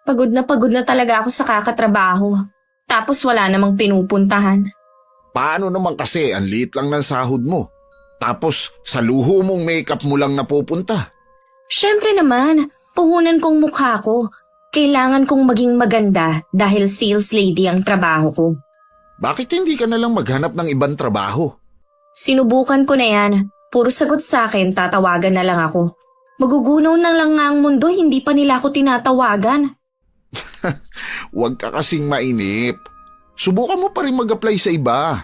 Pagod na talaga ako sa kakatrabaho. Tapos wala namang pinupuntahan. Paano naman kasi ang liit lang ng sahod mo? Tapos sa luho mong makeup mo lang napupunta. Siyempre naman, puhunan kong mukha ko. Kailangan kong maging maganda dahil sales lady ang trabaho ko. Bakit hindi ka na lang maghanap ng ibang trabaho? Sinubukan ko na yan. Puro sagot sa akin, tatawagan na lang ako. Magugunaw na lang nga ang mundo, hindi pa nila ako tinatawagan. Huwag ka kasing mainip. Subukan mo pa rin mag-apply sa iba.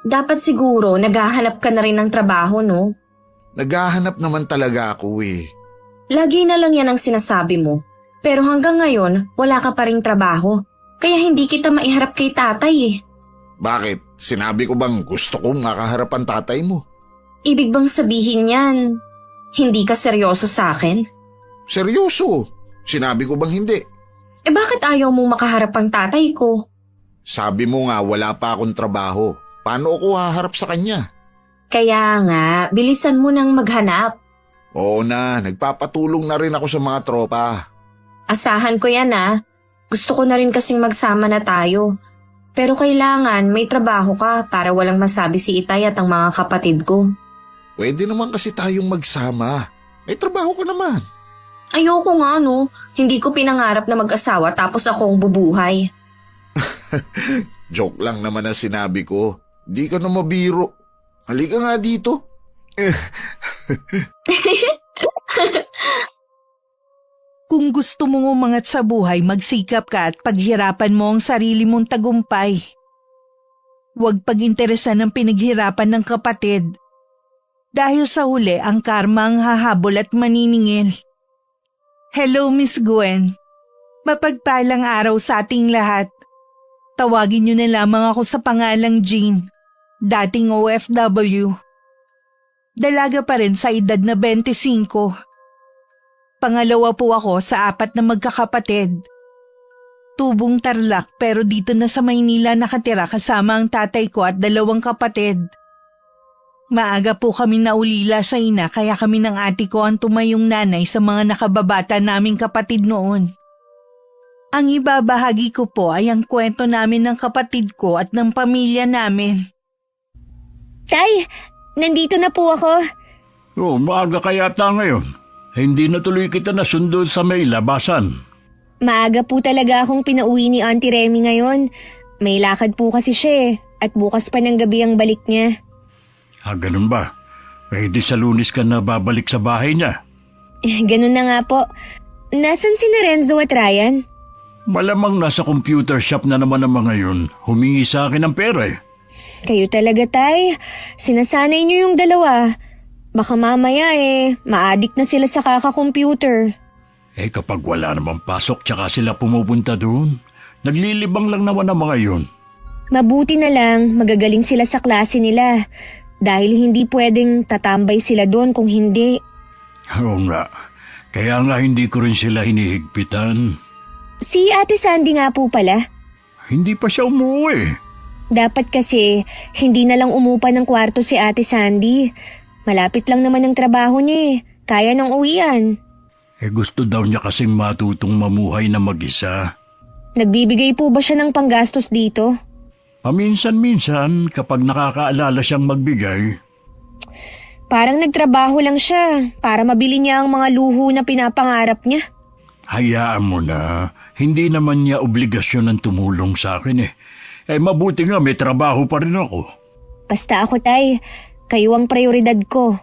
Dapat siguro naghahanap ka na rin ng trabaho, no? Naghahanap naman talaga ako eh. Lagi na lang yan ang sinasabi mo. Pero hanggang ngayon, wala ka pa ring trabaho. Kaya hindi kita maiharap kay tatay eh. Bakit? Sinabi ko bang gusto kong makaharap ang tatay mo? Ibig bang sabihin yan, hindi ka seryoso sa akin? Seryoso? Sinabi ko bang hindi? Eh bakit ayaw mong makaharap ang tatay ko? Sabi mo nga wala pa akong trabaho. Paano ako haharap sa kanya? Kaya nga, bilisan mo nang maghanap. Oo na, nagpapatulong na rin ako sa mga tropa. Asahan ko yan ah. Gusto ko na rin kasing magsama na tayo. Pero kailangan may trabaho ka para walang masabi si Itay at ang mga kapatid ko. Pwede naman kasi tayong magsama. May trabaho ka naman. Ayoko nga no. Hindi ko pinangarap na mag-asawa tapos akong bubuhay. Joke lang naman ang sinabi ko. Di ka na mabiro. Halika nga dito. Kung gusto mong umangat sa buhay, magsikap ka at paghirapan mo ang sarili mong tagumpay. Huwag pag-interesan ng pinaghirapan ng kapatid. Dahil sa huli, ang karma ang hahabol at maniningil. Hello, Miss Gwen. Mapagpalang araw sa ating lahat. Tawagin niyo na lamang ako sa pangalang Jean, dating OFW. Dalaga pa rin sa edad na 25. Pangalawa po ako sa 4 na magkakapatid. Tubong Tarlac pero dito na sa Maynila nakatira kasama ang tatay ko at 2 kapatid. Maaga po kami naulila sa ina kaya kami ng ate ko ang tumayong nanay sa mga nakababata naming kapatid noon. Ang ibabahagi ko po ay ang kwento namin ng kapatid ko at ng pamilya namin. Tay, nandito na po ako. Oh, maaga ka yata ngayon. Hindi na tuloy kita nasundo sa may labasan. Maaga po talaga akong pinauwi ni Auntie Remy ngayon. May lakad po kasi siya at bukas pa ng gabi ang balik niya. Ganun ba? Ready sa Lunes ka na babalik sa bahay niya? Ganun na nga po. Nasaan si Lorenzo at Ryan? Malamang nasa computer shop na naman ang mga yun. Humingi sa akin ng pera eh. Kayo talaga, Tay. Sinasanay niyo yung dalawa. Baka mamaya ma-addict na sila sa kaka-computer. Kapag wala namang pasok tsaka sila pumupunta doon, naglilibang lang naman ang mga yun. Mabuti na lang magagaling sila sa klase nila. Dahil hindi pwedeng tatambay sila doon kung hindi. Oo nga. Kaya nga hindi ko rin sila hinihigpitan. Si Ate Sandy nga po pala. Hindi pa siya umuwi. Dapat kasi hindi na lang umupa ng kwarto si Ate Sandy. Malapit lang naman ang trabaho niya Kaya nang uwian. Gusto daw niya kasing matutong mamuhay na mag-isa. Nagbibigay po ba siya ng panggastos dito? Paminsan-minsan kapag nakakaalala siyang magbigay. Parang nagtrabaho lang siya para mabili niya ang mga luho na pinapangarap niya. Hayaan mo na. Hindi naman niya obligasyon ng tumulong sa akin mabuti nga may trabaho pa rin ako. Basta ako, Tay. Kayo ang prioridad ko.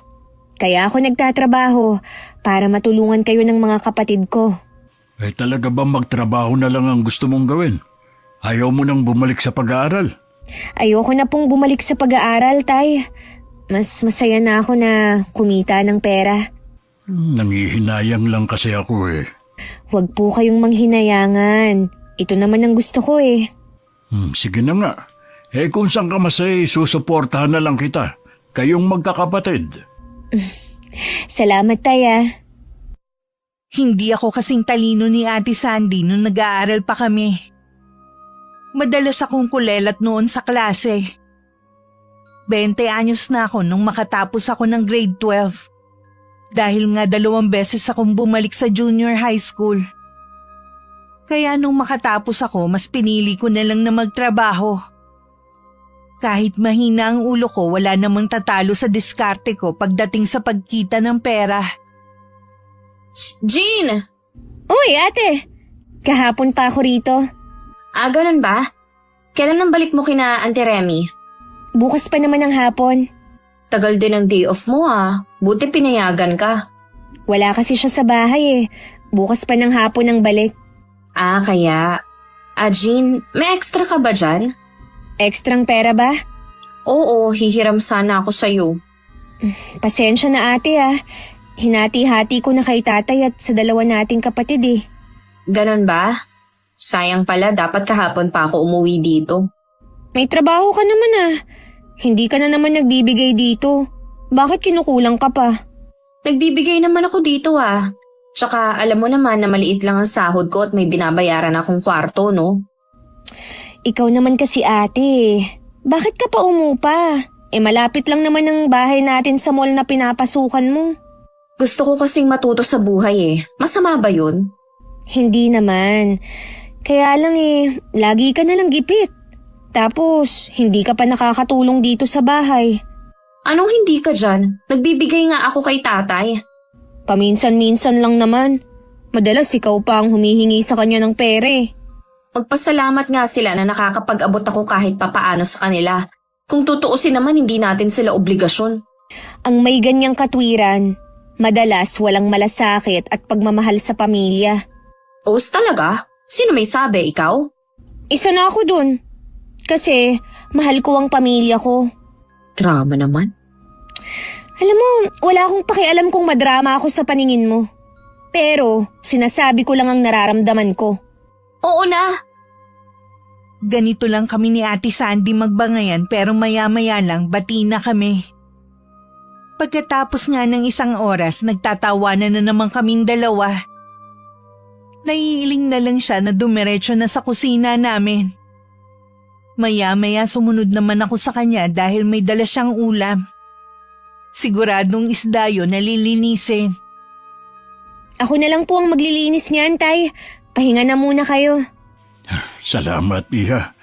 Kaya ako nagtatrabaho para matulungan kayo ng mga kapatid ko. Talaga ba magtrabaho na lang ang gusto mong gawin? Ayaw mo nang bumalik sa pag-aaral? Ayoko na pong bumalik sa pag-aaral, Tay. Mas masaya na ako na kumita ng pera. Nangihinayang lang kasi ako Huwag po kayong manghinayangan. Ito naman ang gusto ko Sige na nga. Kung saan ka masay, susuportahan na lang kita. Kayong magkakapatid. Salamat, Tay. Hindi ako kasing talino ni Ate Sandy nung nag-aaral pa kami. Madalas akong kulelat noon sa klase. 20 anyos na ako nung makatapos ako ng grade 12. Dahil nga 2 beses akong bumalik sa junior high school. Kaya nung makatapos ako, mas pinili ko na lang na magtrabaho. Kahit mahina ang ulo ko, wala namang tatalo sa diskarte ko pagdating sa pagkita ng pera. Jean! Uy, ate! Kahapon pa ako rito. Ganun ba? Kailan nang balik mo kina Auntie Remy? Bukas pa naman ang hapon. Tagal din ang day off mo Buti pinayagan ka. Wala kasi siya sa bahay eh. Bukas pa ng hapon ang balik. Kaya. Jean, may extra ka ba dyan? Ekstrang pera ba? Oo, hihiram sana ako sa'yo. Pasensya na ate Hinati-hati ko na kay tatay at sa dalawa nating kapatid eh. Ganon ba? Sayang pala, dapat kahapon pa ako umuwi dito. May trabaho ka naman Hindi ka na naman nagbibigay dito. Bakit kinukulang ka pa? Nagbibigay naman ako dito Tsaka alam mo naman na maliit lang ang sahod ko at may binabayaran akong kwarto, no? Ikaw naman kasi ate. Bakit ka pa umupa? Malapit lang naman ang bahay natin sa mall na pinapasukan mo. Gusto ko kasing matuto sa buhay Masama ba yun? Hindi naman. Kaya lang lagi ka nalang gipit. Tapos, hindi ka pa nakakatulong dito sa bahay. Anong hindi ka dyan? Nagbibigay nga ako kay tatay. Paminsan-minsan lang naman. Madalas ikaw pa ang humihingi sa kanya ng pere. Magpasalamat nga sila na nakakapag-abot ako kahit papaano sa kanila. Kung tutuusin naman, hindi natin sila obligasyon. Ang may ganyang katwiran, madalas walang malasakit at pagmamahal sa pamilya. Os talaga? Sino may sabi, ikaw? Isa na ako dun. Kasi mahal ko ang pamilya ko. Drama naman. Alam mo, wala akong pakialam kung madrama ako sa paningin mo. Pero sinasabi ko lang ang nararamdaman ko. Oo na. Ganito lang kami ni Ate Sandy magbangayan pero maya-maya lang bati na kami. Pagkatapos nga ng isang oras, nagtatawanan na naman kaming dalawa. Naiiling na lang siya na dumiretso na sa kusina namin. Maya-maya sumunod naman ako sa kanya dahil may dala siyang ulam. Siguradong isda yun na lilinisin. Ako na lang po ang maglilinis niyan, tay. Pahinga na muna kayo. Salamat, Iha.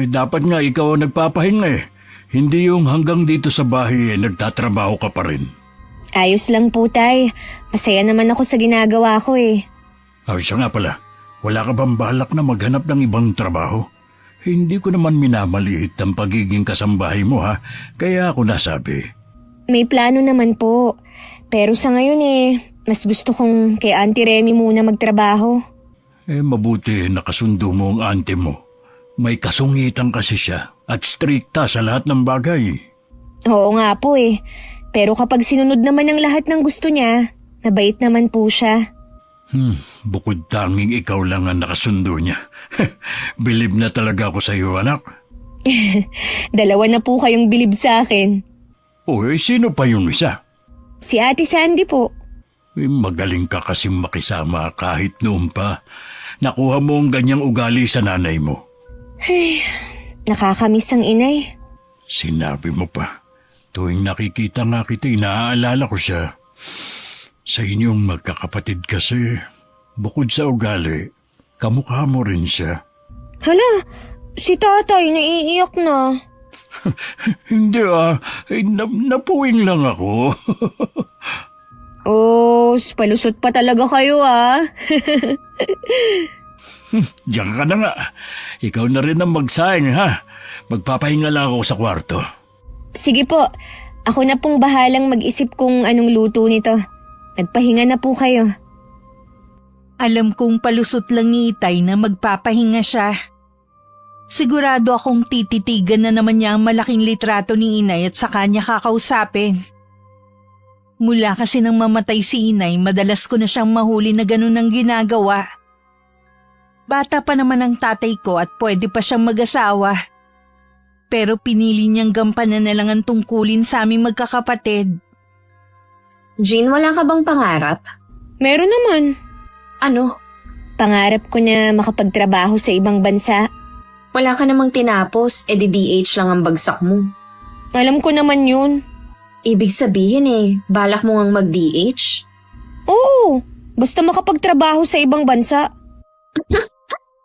Dapat nga ikaw ang nagpapahinga Hindi yung hanggang dito sa bahay nagtatrabaho ka pa rin. Ayos lang po, tay. Masaya naman ako sa ginagawa ko Siya nga pala, wala ka bang balak na maghanap ng ibang trabaho? Hindi ko naman minamaliit ang pagiging kasambahay mo kaya ako nasabi. May plano naman po. Pero sa ngayon mas gusto kong kay Auntie Remy muna magtrabaho. Mabuti nakasundo mo ang auntie mo. May kasungitan kasi siya at strikta sa lahat ng bagay. Oo nga po Pero kapag sinunod naman ang lahat ng gusto niya, mabait naman po siya. Bukod tanging ikaw lang ang nakasundo niya. Bilib na talaga ako sa iyo, anak. Dalawa na po kayong bilib sa akin. Sino pa yung isa? Si Ate Sandy po. Magaling ka kasing makisama kahit noon pa. Nakuha mo ang ganyang ugali sa nanay mo. Nakakamiss ang inay. Sinabi mo pa. Tuwing nakikita nga kita, naaalala ko siya. Sa inyong magkakapatid kasi, bukod sa ugali, kamukha mo rin siya. Hala, si tatay naiiyak na. Hindi napuwing lang ako. Palusot pa talaga kayo Diyan ka na nga. Ikaw na rin ang magsaing Magpapahinga lang ako sa kwarto. Sige po, ako na pong bahalang mag-isip kung anong luto nito. Nagpahinga na po kayo. Alam kong palusot lang ni Itay na magpapahinga siya. Sigurado akong tititigan na naman niya ang malaking litrato ni Inay at saka niya kakausapin. Mula kasi nang mamatay si Inay, madalas ko na siyang mahuli na ganun ang ginagawa. Bata pa naman ang tatay ko at pwede pa siyang mag-asawa. Pero pinili niyang gampanan na lang ang tungkulin sa aming magkakapatid. Jean, wala ka bang pangarap? Meron naman. Ano? Pangarap ko na makapagtrabaho sa ibang bansa. Wala ka namang tinapos, DH lang ang bagsak mo. Alam ko naman yun. Ibig sabihin balak mo ngang mag-DH? Oo, basta makapagtrabaho sa ibang bansa.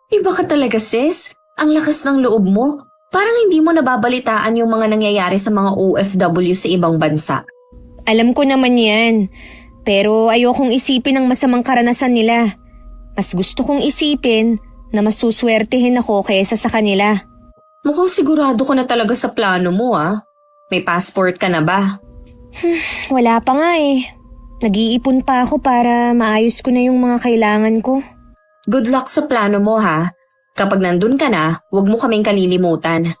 Iba ka talaga, sis. Ang lakas ng loob mo. Parang hindi mo nababalitaan yung mga nangyayari sa mga OFW sa ibang bansa. Alam ko naman yan. Pero ayokong isipin ang masamang karanasan nila. Mas gusto kong isipin na mas suswertehin ako kaysa sa kanila. Mukhang sigurado ka na talaga sa plano mo, ah. May passport ka na ba? Wala pa nga eh. Nag-iipon pa ako para maayos ko na yung mga kailangan ko. Good luck sa plano mo, ha? Kapag nandun ka na, huwag mo kaming kalilimutan.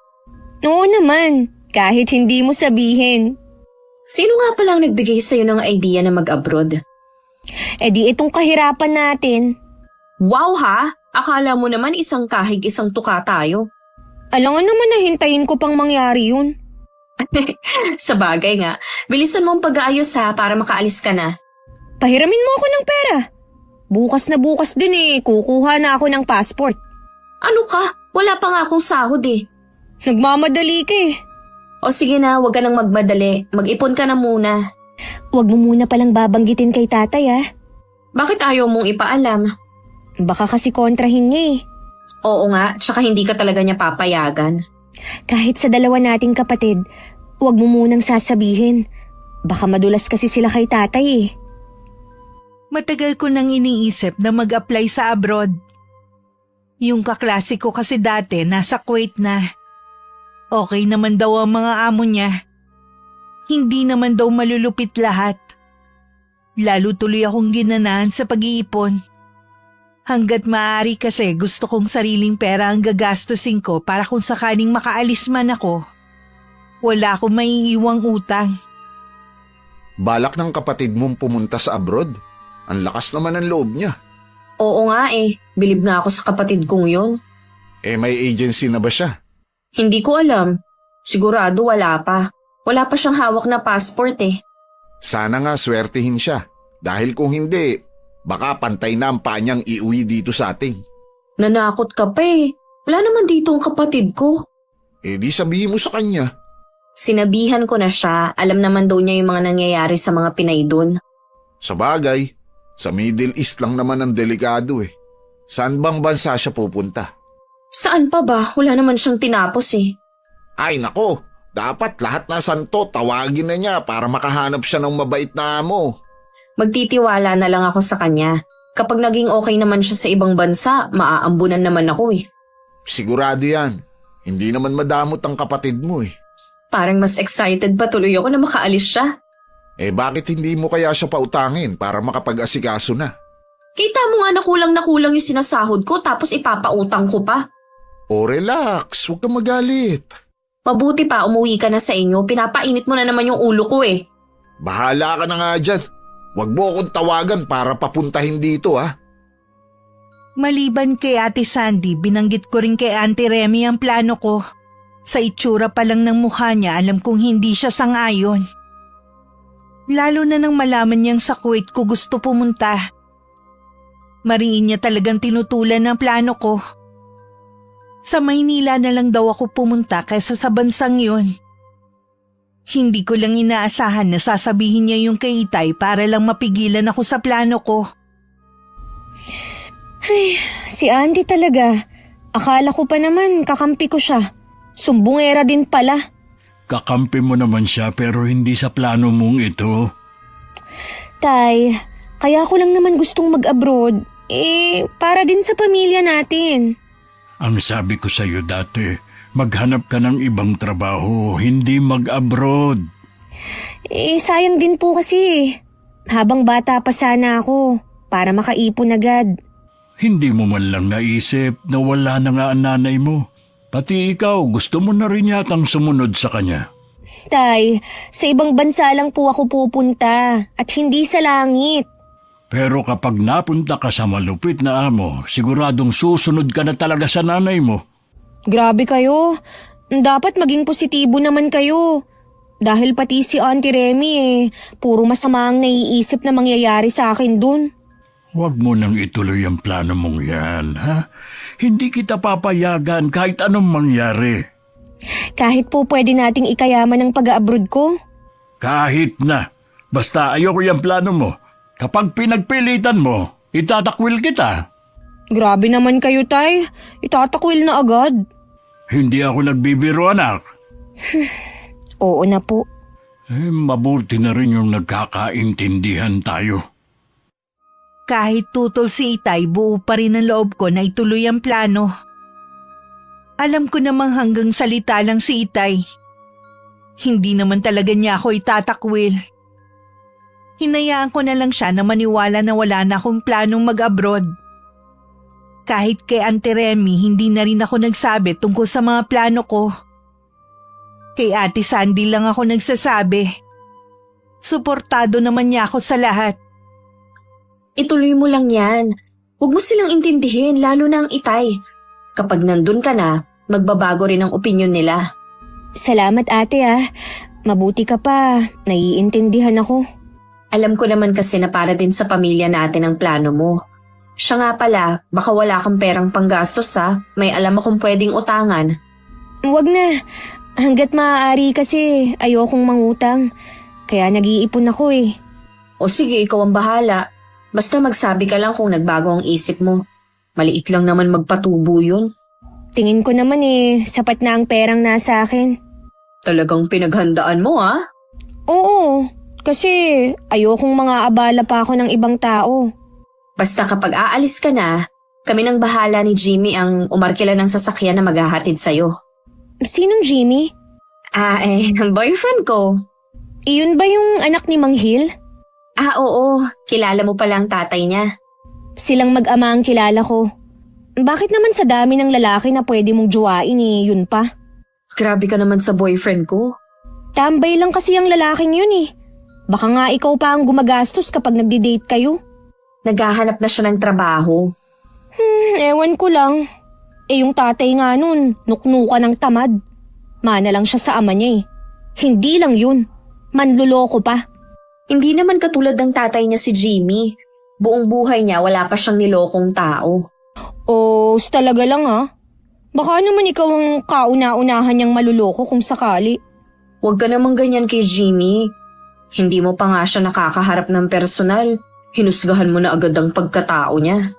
Oo naman, kahit hindi mo sabihin. Sino nga palang nagbigay sa'yo ng idea na mag-abroad? Eh di itong kahirapan natin. Wow, ha? Akala mo naman isang kahig isang tuka tayo. Alangan naman na hintayin ko pang mangyari yun. Sa bagay nga, bilisan mo ang pag-aayos ha para makaalis ka na. Pahiramin mo ako ng pera. Bukas na bukas din eh, kukuha na ako ng passport. Ano ka? Wala pa nga akong sahod eh. Nagmamadali ka eh. O sige na, huwag ka nang magmadali. Mag-ipon ka na muna. Huwag mo muna palang babanggitin kay tatay ah. Bakit ayaw mong ipaalam? Baka kasi kontrahin niya eh. Oo nga, tsaka hindi ka talaga niya papayagan. Kahit sa dalawa nating kapatid, huwag mo munang sasabihin. Baka madulas kasi sila kay tatay eh. Matagal ko nang iniisip na mag-apply sa abroad. Yung kaklase ko kasi dati nasa Kuwait na. Okay naman daw ang mga amo niya. Hindi naman daw malulupit lahat. Lalo tuloy akong ginanahan sa pag-iipon. Hanggat maaari kasi gusto kong sariling pera ang gagastusin ko para kung sakaling makaalis man ako, wala akong maiiwang utang. Balak ng kapatid mong pumunta sa abroad. Ang lakas naman ng loob niya. Oo nga eh, bilib nga ako sa kapatid kong yun. Eh may agency na ba siya? Hindi ko alam. Sigurado wala pa. Wala pa siyang hawak na passport eh. Sana nga swertihin siya. Dahil kung hindi, baka pantay na ang paa niyang iuwi dito sa atin. Nanakot ka pa eh. Wala naman dito ang kapatid ko. Eh di sabihin mo sa kanya. Sinabihan ko na siya, alam naman daw niya yung mga nangyayari sa mga Pinay doon. Sa bagay, sa Middle East lang naman ang delikado eh. Saan bang bansa siya pupunta? Saan pa ba? Wala naman siyang tinapos eh. Ay nako, dapat lahat na santo tawagin na niya para makahanap siya ng mabait na amo. Magtitiwala na lang ako sa kanya. Kapag naging okay naman siya sa ibang bansa, maaambunan naman ako eh. Sigurado yan. Hindi naman madamot ang kapatid mo eh. Parang mas excited pa tuloy ako na makaalis siya. Eh bakit hindi mo kaya siya pautangin para makapag-asikaso na? Kita mo nga na kulang yung sinasahod ko tapos ipapautang ko pa. O relax, huwag kang magalit. Mabuti pa umuwi ka na sa inyo, pinapainit mo na naman yung ulo ko eh. Bahala ka na nga dyan. Huwag mo akong tawagan para papuntahin dito ha. Maliban kay Ate Sandy, binanggit ko rin kay Auntie Remy ang plano ko. Sa itsura pa lang ng mukha niya, alam kong hindi siya sang-ayon. Lalo na nang malaman niyang sa Kuwait ko gusto pumunta. Mariin niya talagang tinutulan ang plano ko. Sa Maynila na lang daw ako pumunta kaysa sa bansang yun. Hindi ko lang inaasahan na sasabihin niya yung kay Itay para lang mapigilan ako sa plano ko. Ay, si Andy talaga. Akala ko pa naman kakampi ko siya. Sumbungera din pala. Kakampi mo naman siya pero hindi sa plano mong ito. Tay, kaya ko lang naman gustong mag-abroad. Para din sa pamilya natin. Ang sabi ko sa iyo dati, maghanap ka ng ibang trabaho, hindi mag-abroad. Sayang din po kasi. Habang bata pa sana ako, para makaipon agad. Hindi mo man lang naisip na wala na nga ang nanay mo. Pati ikaw, gusto mo na rin yatang sumunod sa kanya. Tay, sa ibang bansa lang po ako pupunta at hindi sa langit. Pero kapag napunta ka sa malupit na amo, siguradong susunod ka na talaga sa nanay mo. Grabe kayo. Dapat maging positibo naman kayo. Dahil pati si Auntie Remy puro masama ang naiisip na mangyayari sa akin dun. Huwag mo nang ituloy ang plano mong yan, ha? Hindi kita papayagan kahit anong mangyari. Kahit po pwede nating ikayaman ang pag-abroad ko. Kahit na. Basta ayoko yung plano mo. Kapag pinagpilitan mo, itatakwil kita. Grabe naman kayo, Tay. Itatakwil na agad. Hindi ako nagbibiro, anak. Oo na po. Mabuti na rin yung nagkakaintindihan tayo. Kahit tutol si Itay, buo pa rin ang loob ko na ituloy ang plano. Alam ko namang hanggang salita lang si Itay. Hindi naman talaga niya ako itatakwil. Hinayaan ko na lang siya na maniwala na wala na akong planong mag-abroad. Kahit kay Auntie Remy, hindi na rin ako nagsabi tungkol sa mga plano ko. Kay Ate Sandy lang ako nagsasabi. Suportado naman niya ako sa lahat. Ituloy mo lang yan. Huwag mo silang intindihin, lalo na ang Itay. Kapag nandun ka na, magbabago rin ang opinyon nila. Salamat, ate, ah. Mabuti ka pa. Naiintindihan ako. Alam ko naman kasi na para din sa pamilya natin ang plano mo. Siya nga pala, baka wala kang perang panggastos ha. May alam akong pwedeng utangan. Wag na. Hanggat maaari kasi ayokong mangutang. Kaya nag-iipon ako eh. O sige, ikaw ang bahala. Basta magsabi ka lang kung nagbago ang isip mo. Maliit lang naman magpatubo yun. Tingin ko naman eh, sapat na ang perang nasa akin. Talagang pinaghandaan mo ha? Oo, kasi ayokong mga abala pa ako ng ibang tao. Basta kapag aalis ka na, kami nang bahala ni Jimmy ang umarkila ng sasakyan na maghahatid sa'yo. Sinong Jimmy? Boyfriend ko. Iyon ba yung anak ni Mang Hill? Oo, kilala mo pala ang tatay niya. Silang mag-ama ang kilala ko. Bakit naman sa dami ng lalaki na pwede mong juwain eh, yun pa? Grabe ka naman sa boyfriend ko. Tambay lang kasi ang lalaking yun eh. Baka nga ikaw pa ang gumagastos kapag nagdi-date kayo. Naghahanap na siya ng trabaho. Ewan ko lang. Yung tatay nga nun, nuknuka ng tamad. Mana lang siya sa ama niya eh. Hindi lang yun. Manluloko pa. Hindi naman katulad ng tatay niya si Jimmy. Buong buhay niya wala pa siyang nilokong tao. Talaga lang ha. Baka naman ikaw ang kauna-unahan niyang maluloko kung sakali. Huwag ka namang ganyan kay Jimmy. Hindi mo pa nga siya nakakaharap ng personal. Hinusgahan mo na agad ang pagkatao niya.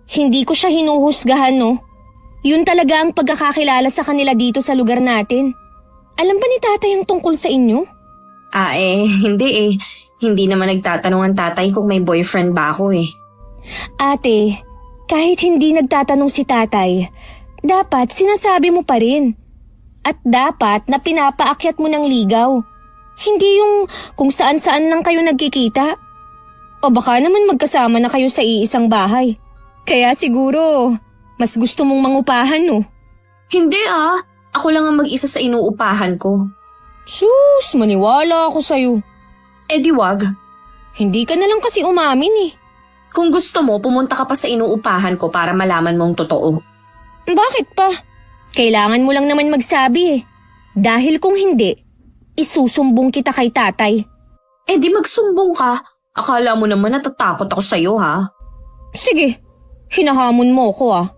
Hindi ko siya hinuhusgahan no. Yun talaga ang pagkakakilala sa kanila dito sa lugar natin. Alam ba ni tatay ang tungkol sa inyo? Hindi eh. Hindi naman nagtatanong ang tatay kung may boyfriend ba ako eh. Ate, kahit hindi nagtatanong si tatay, dapat sinasabi mo pa rin. At dapat na pinapaakyat mo ng ligaw. Hindi yung kung saan-saan lang kayo nagkikita. O baka naman magkasama na kayo sa iisang bahay. Kaya siguro, mas gusto mong mangupahan no? Hindi ah. Ako lang ang mag-isa sa inuupahan ko. Sus, maniwala ako sa'yo. Di wag. Hindi ka na lang kasi umamin eh. Kung gusto mo, pumunta ka pa sa inuupahan ko para malaman mong totoo. Bakit pa? Kailangan mo lang naman magsabi eh. Dahil kung hindi, isusumbong kita kay tatay. Di magsumbong ka. Akala mo naman natatakot ako sa'yo ha? Sige, hinahamon mo ko ah.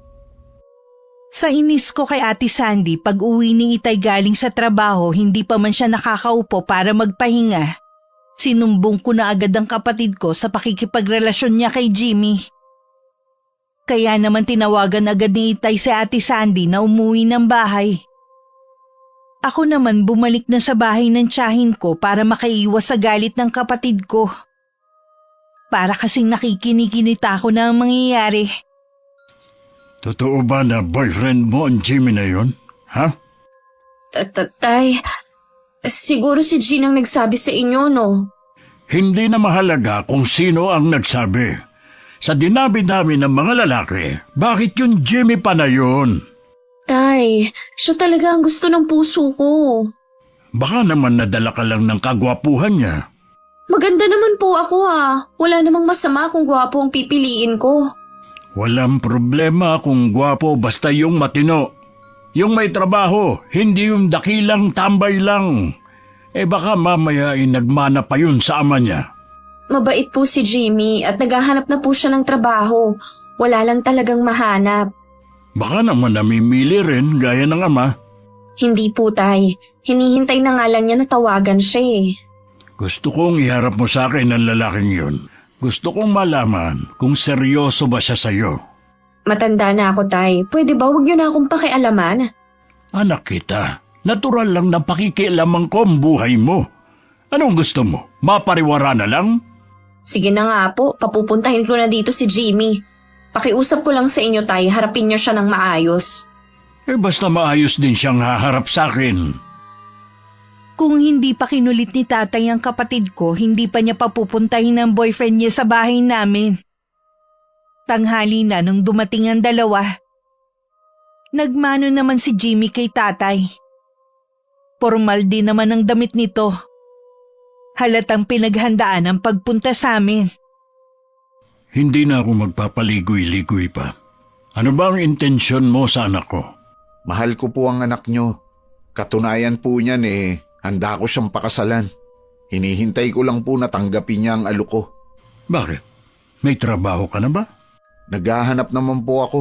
Sa inis ko kay Ate Sandy, pag uwi ni Itay galing sa trabaho, hindi pa man siya nakakaupo para magpahinga. Sinumbong ko na agad ang kapatid ko sa pakikipagrelasyon niya kay Jimmy. Kaya naman tinawagan agad ni Itay si Ate Sandy na umuwi ng bahay. Ako naman bumalik na sa bahay ng tiyahin ko para makaiwas sa galit ng kapatid ko. Para kasing nakikinikinita ko na ang mangyayari. Totoo ba na boyfriend mo ang Jimmy na yun? Ha? Tay, siguro si Jean ang nagsabi sa inyo, no? Hindi na mahalaga kung sino ang nagsabi. Sa dinabi-dami ng mga lalaki, bakit yung Jimmy pa na yun? Tay, siya talaga ang gusto ng puso ko. Baka naman nadala ka lang ng kagwapuhan niya. Maganda naman po ako ha. Wala namang masama kung gwapo ang pipiliin ko. Walang problema kung gwapo basta yung matino. Yung may trabaho, hindi yung dakilang tambay lang. Baka mamaya nagmana pa yun sa ama niya. Mabait po si Jimmy at naghahanap na po siya ng trabaho. Wala lang talagang mahanap. Baka naman namimili rin gaya ng ama. Hindi po tay. Hinihintay na nga lang niya na tawagan siya eh. Gusto kong iharap mo sa akin ang lalaking yun. Gusto kong malaman kung seryoso ba siya sa'yo. Matanda na ako, Tay. Pwede ba huwag niyo na akong pakialaman? Anak kita, natural lang na pakikialaman ko ang buhay mo. Anong gusto mo? Mapariwara na lang? Sige na nga po, papupuntahin ko na dito si Jimmy. Pakiusap ko lang sa inyo, Tay, harapin niyo siya ng maayos. Basta maayos din siyang haharap sa akin. Kung hindi pa kinulit ni tatay ang kapatid ko, hindi pa niya papupuntahin ang boyfriend niya sa bahay namin. Tanghali na nung dumating ang dalawa. Nagmano naman si Jimmy kay tatay. Formal din naman ang damit nito. Halatang pinaghandaan ang pagpunta sa amin. Hindi na ako magpapaligoy-ligoy pa. Ano ba ang intensyon mo sa anak ko? Mahal ko po ang anak nyo. Katunayan po niyan handa ko siyang pakasalan. Hinihintay ko lang po na tanggapin niya ang alok ko. Bakit? May trabaho ka na ba? Naghahanap naman po ako.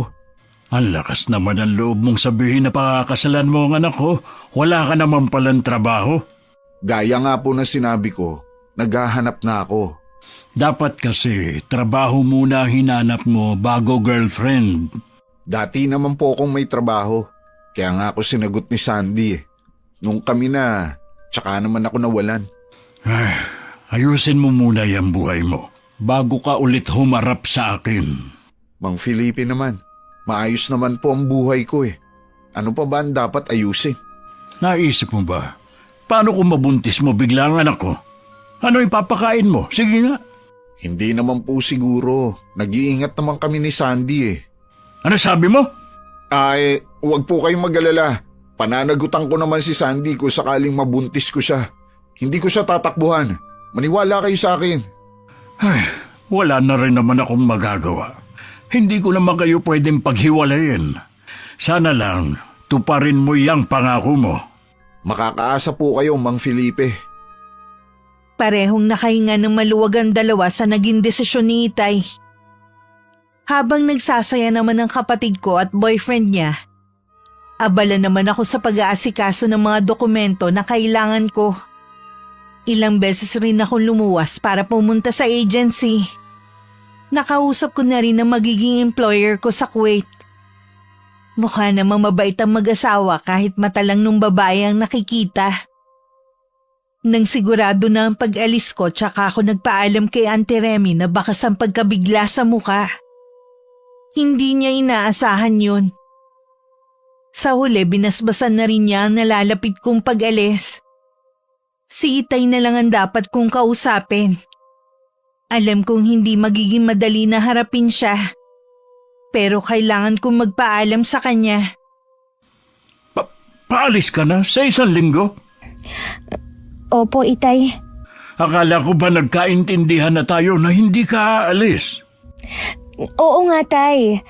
Ang lakas naman ang loob mong sabihin na pakakasalan mo ang anak ko. Wala ka naman palang trabaho. Gaya nga po na sinabi ko, naghahanap na ako. Dapat kasi trabaho muna hinanap mo bago girlfriend. Dati naman po akong may trabaho. Kaya nga ako sinagot ni Sandy. Nung kami na, tsaka naman ako nawalan. Ayusin mo muna yung buhay mo bago ka ulit humarap sa akin. Mang Felipe naman, maayos naman po ang buhay ko Ano pa ba ang dapat ayusin? Naisip mo ba? Paano kung mabuntis mo bigla ang anak ko? Ano ipapakain mo? Sige nga. Hindi naman po siguro. Nag-iingat naman kami ni Sandy Ano sabi mo? Huwag po kayong mag-alala. Pananagutan ko naman si Sandy kung sakaling mabuntis ko siya. Hindi ko siya tatakbuhan. Maniwala kayo sa akin. Wala na rin naman akong magagawa. Hindi ko naman kayo pwedeng paghiwalayin. Sana lang, tuparin mo yang pangako mo. Makakaasa po kayo, Mang Felipe. Parehong nakahinga ng maluwag ang dalawa sa naging desisyon ni Itay. Habang nagsasaya naman ang kapatid ko at boyfriend niya, abala naman ako sa pag-aasikaso ng mga dokumento na kailangan ko. Ilang beses rin akong lumuwas para pumunta sa agency. Nakausap ko na rin ang magiging employer ko sa Kuwait. Mukha namang mabait ang mag-asawa kahit mata lang nung babae ang nakikita. Nang sigurado na ang pag-alis ko, tsaka ako nagpaalam kay Auntie Remy na bakas ang pagkabigla sa muka. Hindi niya inaasahan yun. Sa huli, binasbasan na rin niya ang nalalapit kong pag-alis. Si Itay na lang ang dapat kong kausapin. Alam kong hindi magiging madali na harapin siya. Pero kailangan kong magpaalam sa kanya. Paalis ka na sa 1 linggo? Opo, Itay. Akala ko ba nagkaintindihan na tayo na hindi ka aalis? Oo nga, Tay.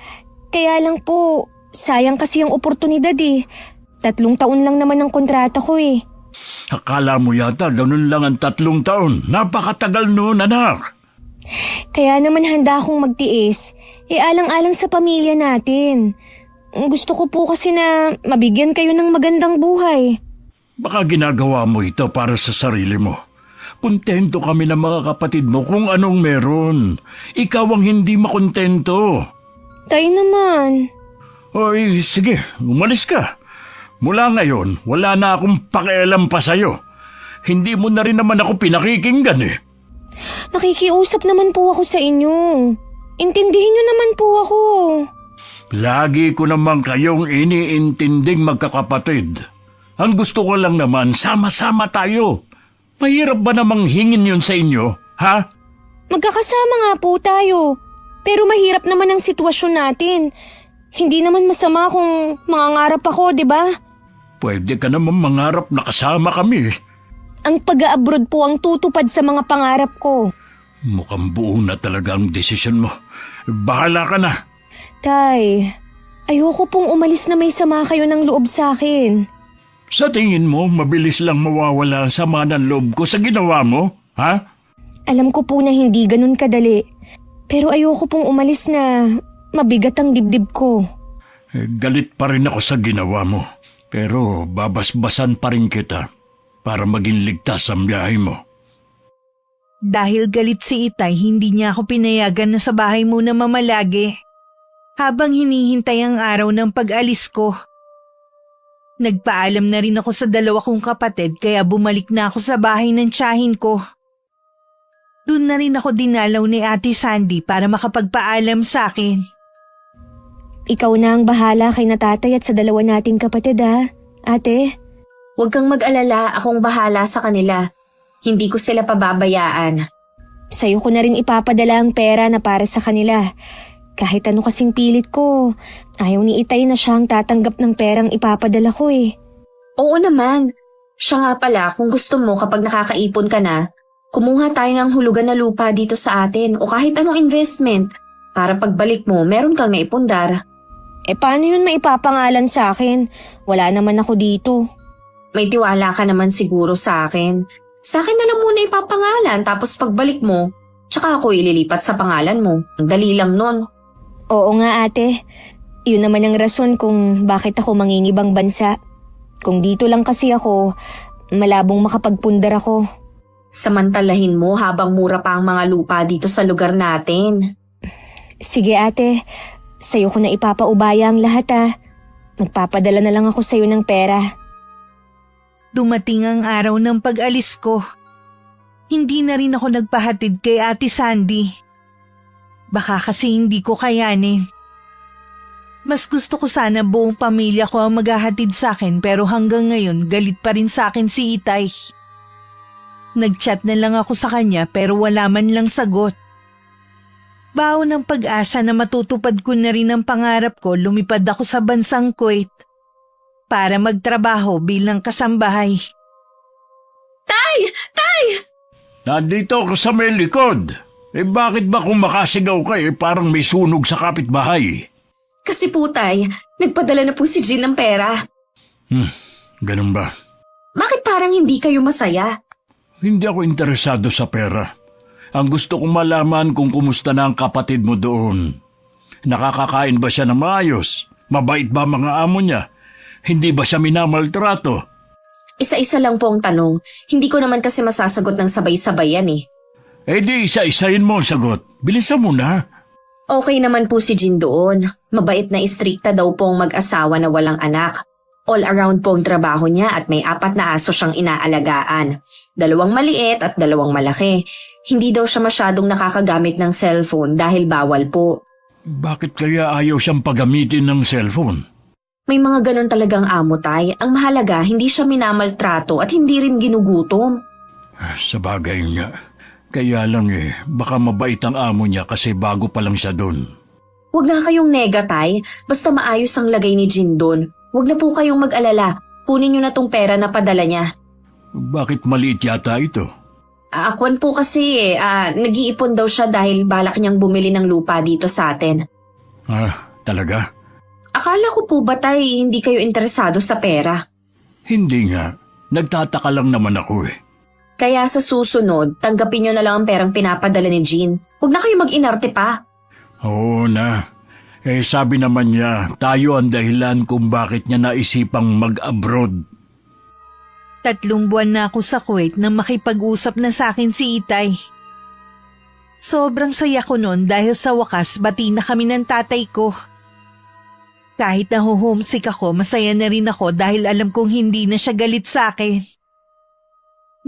Kaya lang po, sayang kasi yung oportunidad 3 taon lang naman ang kontrata ko Akala mo yata ganun lang ang 3 taon. Napakatagal noon, anak. Kaya naman handa akong magtiis. Alang-alang sa pamilya natin. Gusto ko po kasi na mabigyan kayo ng magandang buhay. Baka ginagawa mo ito para sa sarili mo. Kontento kami ng mga kapatid mo kung anong meron. Ikaw ang hindi makontento. Tay naman. Oy, sige, umalis ka. Mula ngayon, wala na akong pakialam pa sa'yo. Hindi mo na rin naman ako pinakikinggan Nakikiusap naman po ako sa inyo. Intindihin niyo naman po ako. Lagi ko naman kayong iniintinding magkakapatid. Ang gusto ko lang naman, sama-sama tayo. Mahirap ba namang hingin yun sa inyo, ha? Magkakasama nga po tayo. Pero mahirap naman ang sitwasyon natin. Hindi naman masama kung mangangarap ako, di ba? Pwede ka naman mangarap na kasama kami. Ang pag-abroad po ang tutupad sa mga pangarap ko. Mukhang buo na talaga ang desisyon mo. Bahala ka na. Tay, ayoko pong umalis na may sama kayo ng loob sa akin. Sa tingin mo, mabilis lang mawawala ang sama ng loob ko sa ginawa mo, ha? Alam ko po na hindi ganun kadali. Pero ayoko pong umalis na mabigat ang dibdib ko. Galit pa rin ako sa ginawa mo. Pero babasbasan pa rin kita para maging ligtas ang biyahe mo. Dahil galit si Itay, hindi niya ako pinayagan na sa bahay muna mamalagi. Habang hinihintay ang araw ng pag-alis ko, nagpaalam na rin ako sa dalawa kong kapatid kaya bumalik na ako sa bahay ng tiyahin ko. Doon na rin ako dinalaw ni Ate Sandy para makapagpaalam sa akin. Ikaw na ang bahala kay na tatay at sa dalawa nating kapatid ha, ate. Huwag kang mag-alala, akong bahala sa kanila. Hindi ko sila pababayaan. Sa'yo ko na rin ipapadala ang pera na para sa kanila. Kahit ano kasing pilit ko, ayaw ni Itay na siyang tatanggap ng perang ipapadala ko eh. Oo naman. Siya nga pala, kung gusto mo kapag nakakaipon ka na, kumuha tayo ng hulugan na lupa dito sa atin o kahit anong investment para pagbalik mo meron kang naipundar. Paano yun maipapangalan sa akin? Wala naman ako dito. May tiwala ka naman siguro sa akin. Sa akin na lang muna ipapangalan tapos pagbalik mo, tsaka ako ililipat sa pangalan mo. Ang dali lang nun. Oo nga ate, yun naman ang rason kung bakit ako mangingibang bansa. Kung dito lang kasi ako, malabong makapagpundar ako. Samantalahin mo habang mura pa ang mga lupa dito sa lugar natin. Sige ate, sa'yo ko na ipapaubaya ang lahat ah. Magpapadala na lang ako sa'yo ng pera. Dumating ang araw ng pag-alis ko. Hindi na rin ako nagpahatid kay Ate Sandy. Baka kasi hindi ko kayanin. Mas gusto ko sana buong pamilya ko ang maghahatid sa akin pero hanggang ngayon galit pa rin sa akin si Itay. Nag-chat na lang ako sa kanya pero wala man lang sagot. Baon ng pag-asa na matutupad ko na rin ang pangarap ko, lumipad ako sa bansang Kuwait para magtrabaho bilang kasambahay. Tay! Tay! Nandito ako sa may likod. Bakit ba kung makasigaw ka parang may sunog sa kapitbahay? Kasi po tay, nagpadala na po si Jean ng pera. Ganun ba? Bakit parang hindi kayo masaya? Hindi ako interesado sa pera. Ang gusto kong malaman kung kumusta na ang kapatid mo doon. Nakakakain ba siya ng maayos? Mabait ba mga amo niya? Hindi ba siya minamaltrato? Isa-isa lang po ang tanong. Hindi ko naman kasi masasagot ng sabay-sabay yan eh. Di isa-isahin mo ang sagot. Bilisan mo na. Okay naman po si Jean doon. Mabait na istrikta daw pong mag-asawa na walang anak. All around po ang trabaho niya at may 4 na aso siyang inaalagaan. 2 maliit at 2 malaki. Hindi daw siya masyadong nakakagamit ng cellphone dahil bawal po. Bakit kaya ayaw siyang paggamitin ng cellphone? May mga ganon talagang amo tay. Ang mahalaga, hindi siya minamaltrato at hindi rin ginugutom. Sa bagay nga. Kaya lang baka mabait ang amo niya kasi bago pa lang siya doon. Huwag na kayong nega tay. Basta maayos ang lagay ni Jean doon. Huwag na po kayong mag-alala. Kunin niyo na tong pera na padala niya. Bakit maliit yata ito? Akwan po kasi nag-iipon daw siya dahil balak niyang bumili ng lupa dito sa atin. Talaga? Akala ko po ba tay hindi kayo interesado sa pera? Hindi nga. Nagtataka lang naman ako Kaya sa susunod, tanggapin niyo na lang ang perang pinapadala ni Jean. Huwag na kayo mag-inarte pa. Oo na. Sabi naman niya, tayo ang dahilan kung bakit niya naisipang mag-abroad. 3 buwan na ako sa Kuwait nang makipag-usap na sa akin si Itay. Sobrang saya ko noon dahil sa wakas bati na kami ng tatay ko. Kahit naho-homesick ako, masaya na rin ako dahil alam kong hindi na siya galit sa akin.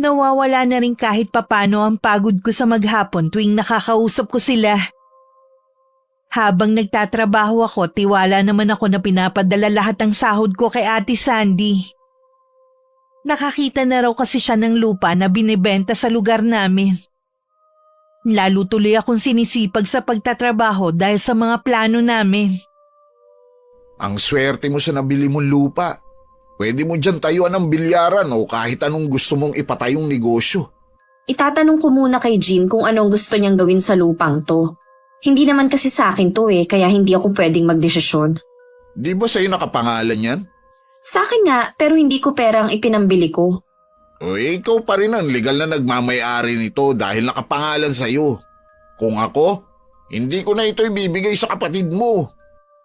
Nawawala na rin kahit papano ang pagod ko sa maghapon tuwing nakakausap ko sila. Habang nagtatrabaho ako, tiwala naman ako na pinapadala lahat ng sahod ko kay Ate Sandy. Nakakita na raw kasi siya ng lupa na binibenta sa lugar namin. Lalo tuloy akong sinisipag sa pagtatrabaho dahil sa mga plano namin. Ang swerte mo sa nabili mong lupa. Pwede mo dyan tayuan ng bilyaran o kahit anong gusto mong ipatayong negosyo. Itatanong ko muna kay Jean kung anong gusto niyang gawin sa lupang to. Hindi naman kasi sa akin to kaya hindi ako pwedeng magdesisyon. Di ba sa'yo nakapangalan yan? Sa akin nga, pero hindi ko pera ang ipinambili ko. Ikaw pa rin ang legal na nagmamay-ari nito dahil nakapangalan sa'yo. Kung ako, hindi ko na ito ibibigay sa kapatid mo.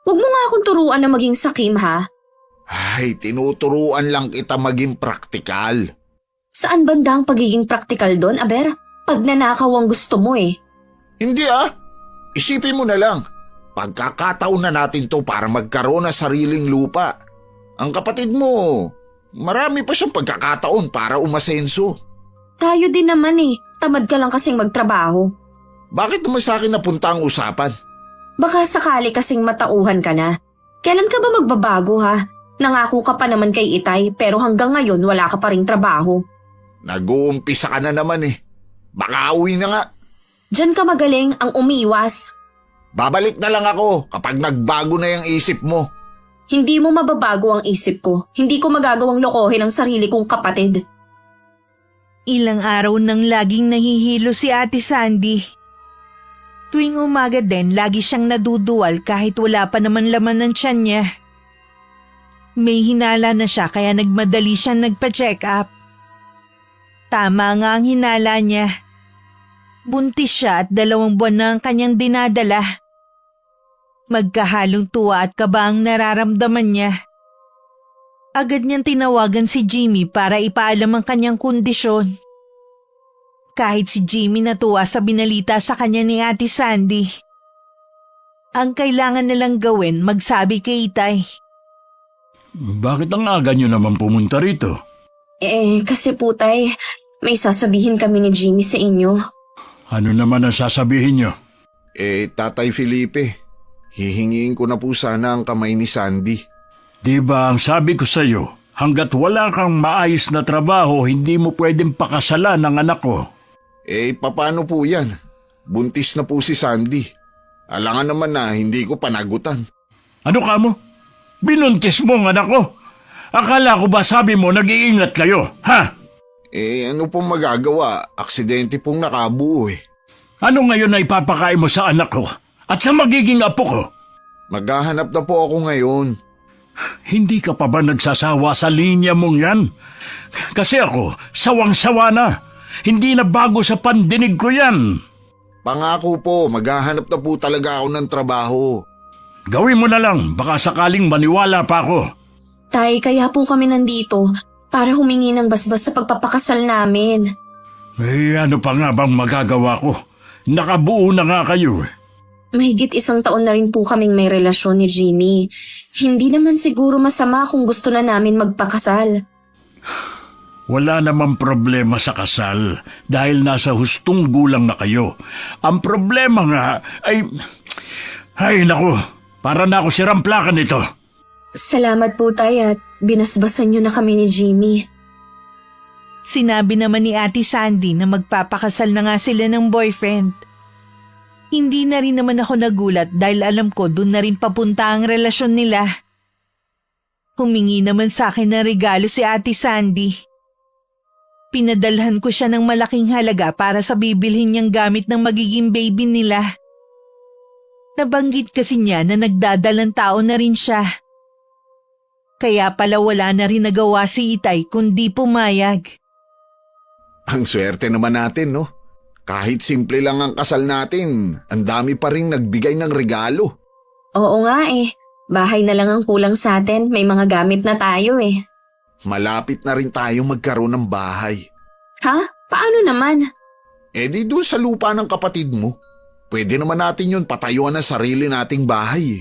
Huwag mo nga akong turuan na maging sakim ha. Ay, tinuturuan lang kita maging praktikal. Saan banda ang pagiging praktikal doon, Aber? Pag nanakaw ang gusto mo Hindi Isipin mo na lang. Pagkakataon na natin to para magkaroon ng sariling lupa. Ang kapatid mo, marami pa siyang pagkakataon para umasenso. Tayo din naman eh. Tamad ka lang kasing magtrabaho. Bakit naman sa akin napunta ang usapan? Baka sakali kasing matauhan ka na. Kailan ka ba magbabago ha? Nangako ka pa naman kay Itay pero hanggang ngayon wala ka pa ring trabaho. Nag-uumpisa ka na naman eh. Baka uwi na nga. Diyan ka magaling ang umiwas. Babalik na lang ako kapag nagbago na yung isip mo. Hindi mo mababago ang isip ko. Hindi ko magagawang lokohin ang sarili kong kapatid. Ilang araw nang laging nahihilo si Ate Sandy. Tuwing umaga din, lagi siyang naduduwal kahit wala pa naman laman ng tiyan niya. May hinala na siya kaya nagmadali siyang nagpa-check up. Tama nga ang hinala niya. Buntis siya at 2 buwan na ang kanyang dinadala. Magkahalong tuwa at kaba ang nararamdaman niya. Agad niyang tinawagan si Jimmy para ipaalam ang kanyang kondisyon. Kahit si Jimmy natuwa sa binalita sa kanya ni Ate Sandy. Ang kailangan nilang gawin, magsabi kay Itay. Bakit ang aga nyo naman pumunta rito? Kasi po tay, may sasabihin kami ni Jimmy sa inyo. Ano naman ang sasabihin nyo? Tatay Felipe, hihingiin ko na po sana ang kamay ni Sandy. Di ba ang sabi ko sa'yo, hanggat wala kang maayos na trabaho, hindi mo pwedeng pakasalan ang anak ko. Paano po yan? Buntis na po si Sandy. Alangan naman na hindi ko panagutan. Ano ka mo? Binuntis mo ang anak ko? Akala ko ba sabi mo nag-iingat kayo, ha? Ano pong magagawa? Aksidente pong nakabuo eh. Ano ngayon na ipapakain mo sa anak ko? At sa magiging apo ko? Maghahanap na po ako ngayon. Hindi ka pa ba nagsasawa sa linya mong yan? Kasi ako, sawang-sawa na. Hindi na bago sa pandinig ko yan. Pangako po, maghahanap na po talaga ako ng trabaho. Gawin mo na lang, baka sakaling maniwala pa ako. Tay, kaya po kami nandito para humingi ng basbas sa pagpapakasal namin. Ano pa nga bang magagawa ko? Nakabuo na nga kayo. Mahigit 1 taon na rin po kaming may relasyon ni Jimmy. Hindi naman siguro masama kung gusto na namin magpakasal. Wala namang problema sa kasal dahil nasa hustong gulang na kayo. Ang problema nga ay... Ay naku, para na ako siramplakan nito. Salamat po tay at binasbasan niyo na kami ni Jimmy. Sinabi naman ni Ate Sandy na magpapakasal na nga sila ng boyfriend. Hindi na rin naman ako nagulat dahil alam ko doon na rin papunta ang relasyon nila. Humingi naman sa akin ng regalo si Ate Sandy. Pinadalhan ko siya ng malaking halaga para sa bibilhin niyang gamit ng magiging baby nila. Nabanggit kasi niya na nagdadalang tao na rin siya. Kaya pala wala na rin nagawa si Itay kundi pumayag. Ang swerte naman natin, no? Kahit simple lang ang kasal natin, ang dami pa rin nagbigay ng regalo. Oo nga eh. Bahay na lang ang kulang sa atin. May mga gamit na tayo eh. Malapit na rin tayo magkaroon ng bahay. Ha? Paano naman? Di doon sa lupa ng kapatid mo. Pwede naman natin yun patayuan ng sarili nating bahay.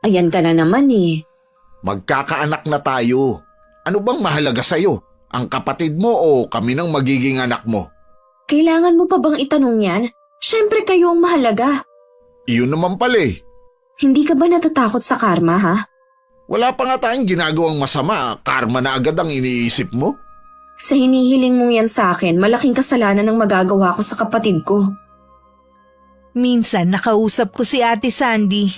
Ayan ka na naman eh. Magkakaanak na tayo. Ano bang mahalaga sa'yo? Ang kapatid mo o kami ng magiging anak mo? Kailangan mo pa bang itanong yan? Siyempre kayo ang mahalaga. Iyon naman pala eh. Hindi ka ba natatakot sa karma ha? Wala pa nga tayong ginagawang masama, karma na agad ang iniisip mo. Sa hinihiling mong yan sa akin, malaking kasalanan ang magagawa ko sa kapatid ko. Minsan nakausap ko si Ate Sandy.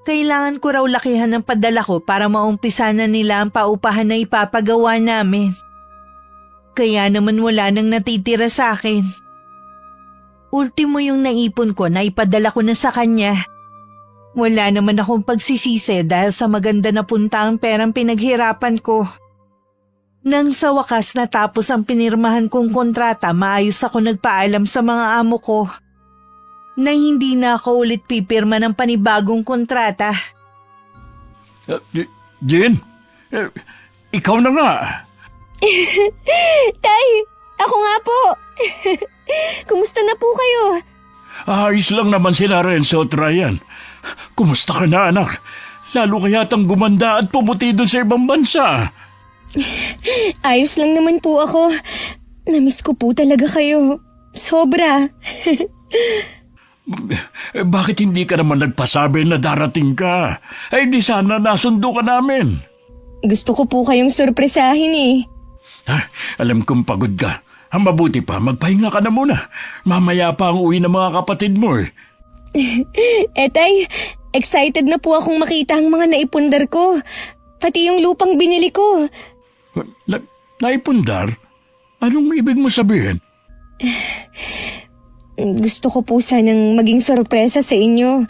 Kailangan ko raw lakihan ng padala ko para maumpisa na nila ang paupahan na ipapagawa namin. Kaya naman wala nang natitira sa akin. Ultimo yung naipon ko na ipadala ko na sa kanya. Wala naman akong pagsisisi dahil sa maganda na punta ang perang pinaghirapan ko. Nang sa wakas natapos ang pinirmahan kong kontrata, maayos ako nagpaalam sa mga amo ko na hindi na ako ulit pipirma ng panibagong kontrata. Jen, ikaw na nga. Tay, ako nga po. Kumusta na po kayo? Ayos lang naman si Renzo at Ryan. Kumusta ka na, anak? Lalo kayatang gumanda at pumuti doon sa ibang bansa. Ayos lang naman po ako. Namiss ko po talaga kayo. Sobra. Bakit hindi ka naman nagpasabi na darating ka? Ay di sana nasundo ka namin. Gusto ko po kayong sorpresahin eh. Alam kong pagod ka. Ang mabuti pa, magpahinga ka na muna. Mamaya pa ang uwi ng mga kapatid mo eh. Tay, excited na po akong makita ang mga naipundar ko. Pati yung lupang binili ko. Naipundar? Anong ibig mo sabihin? Gusto ko po sanang maging sorpresa sa inyo.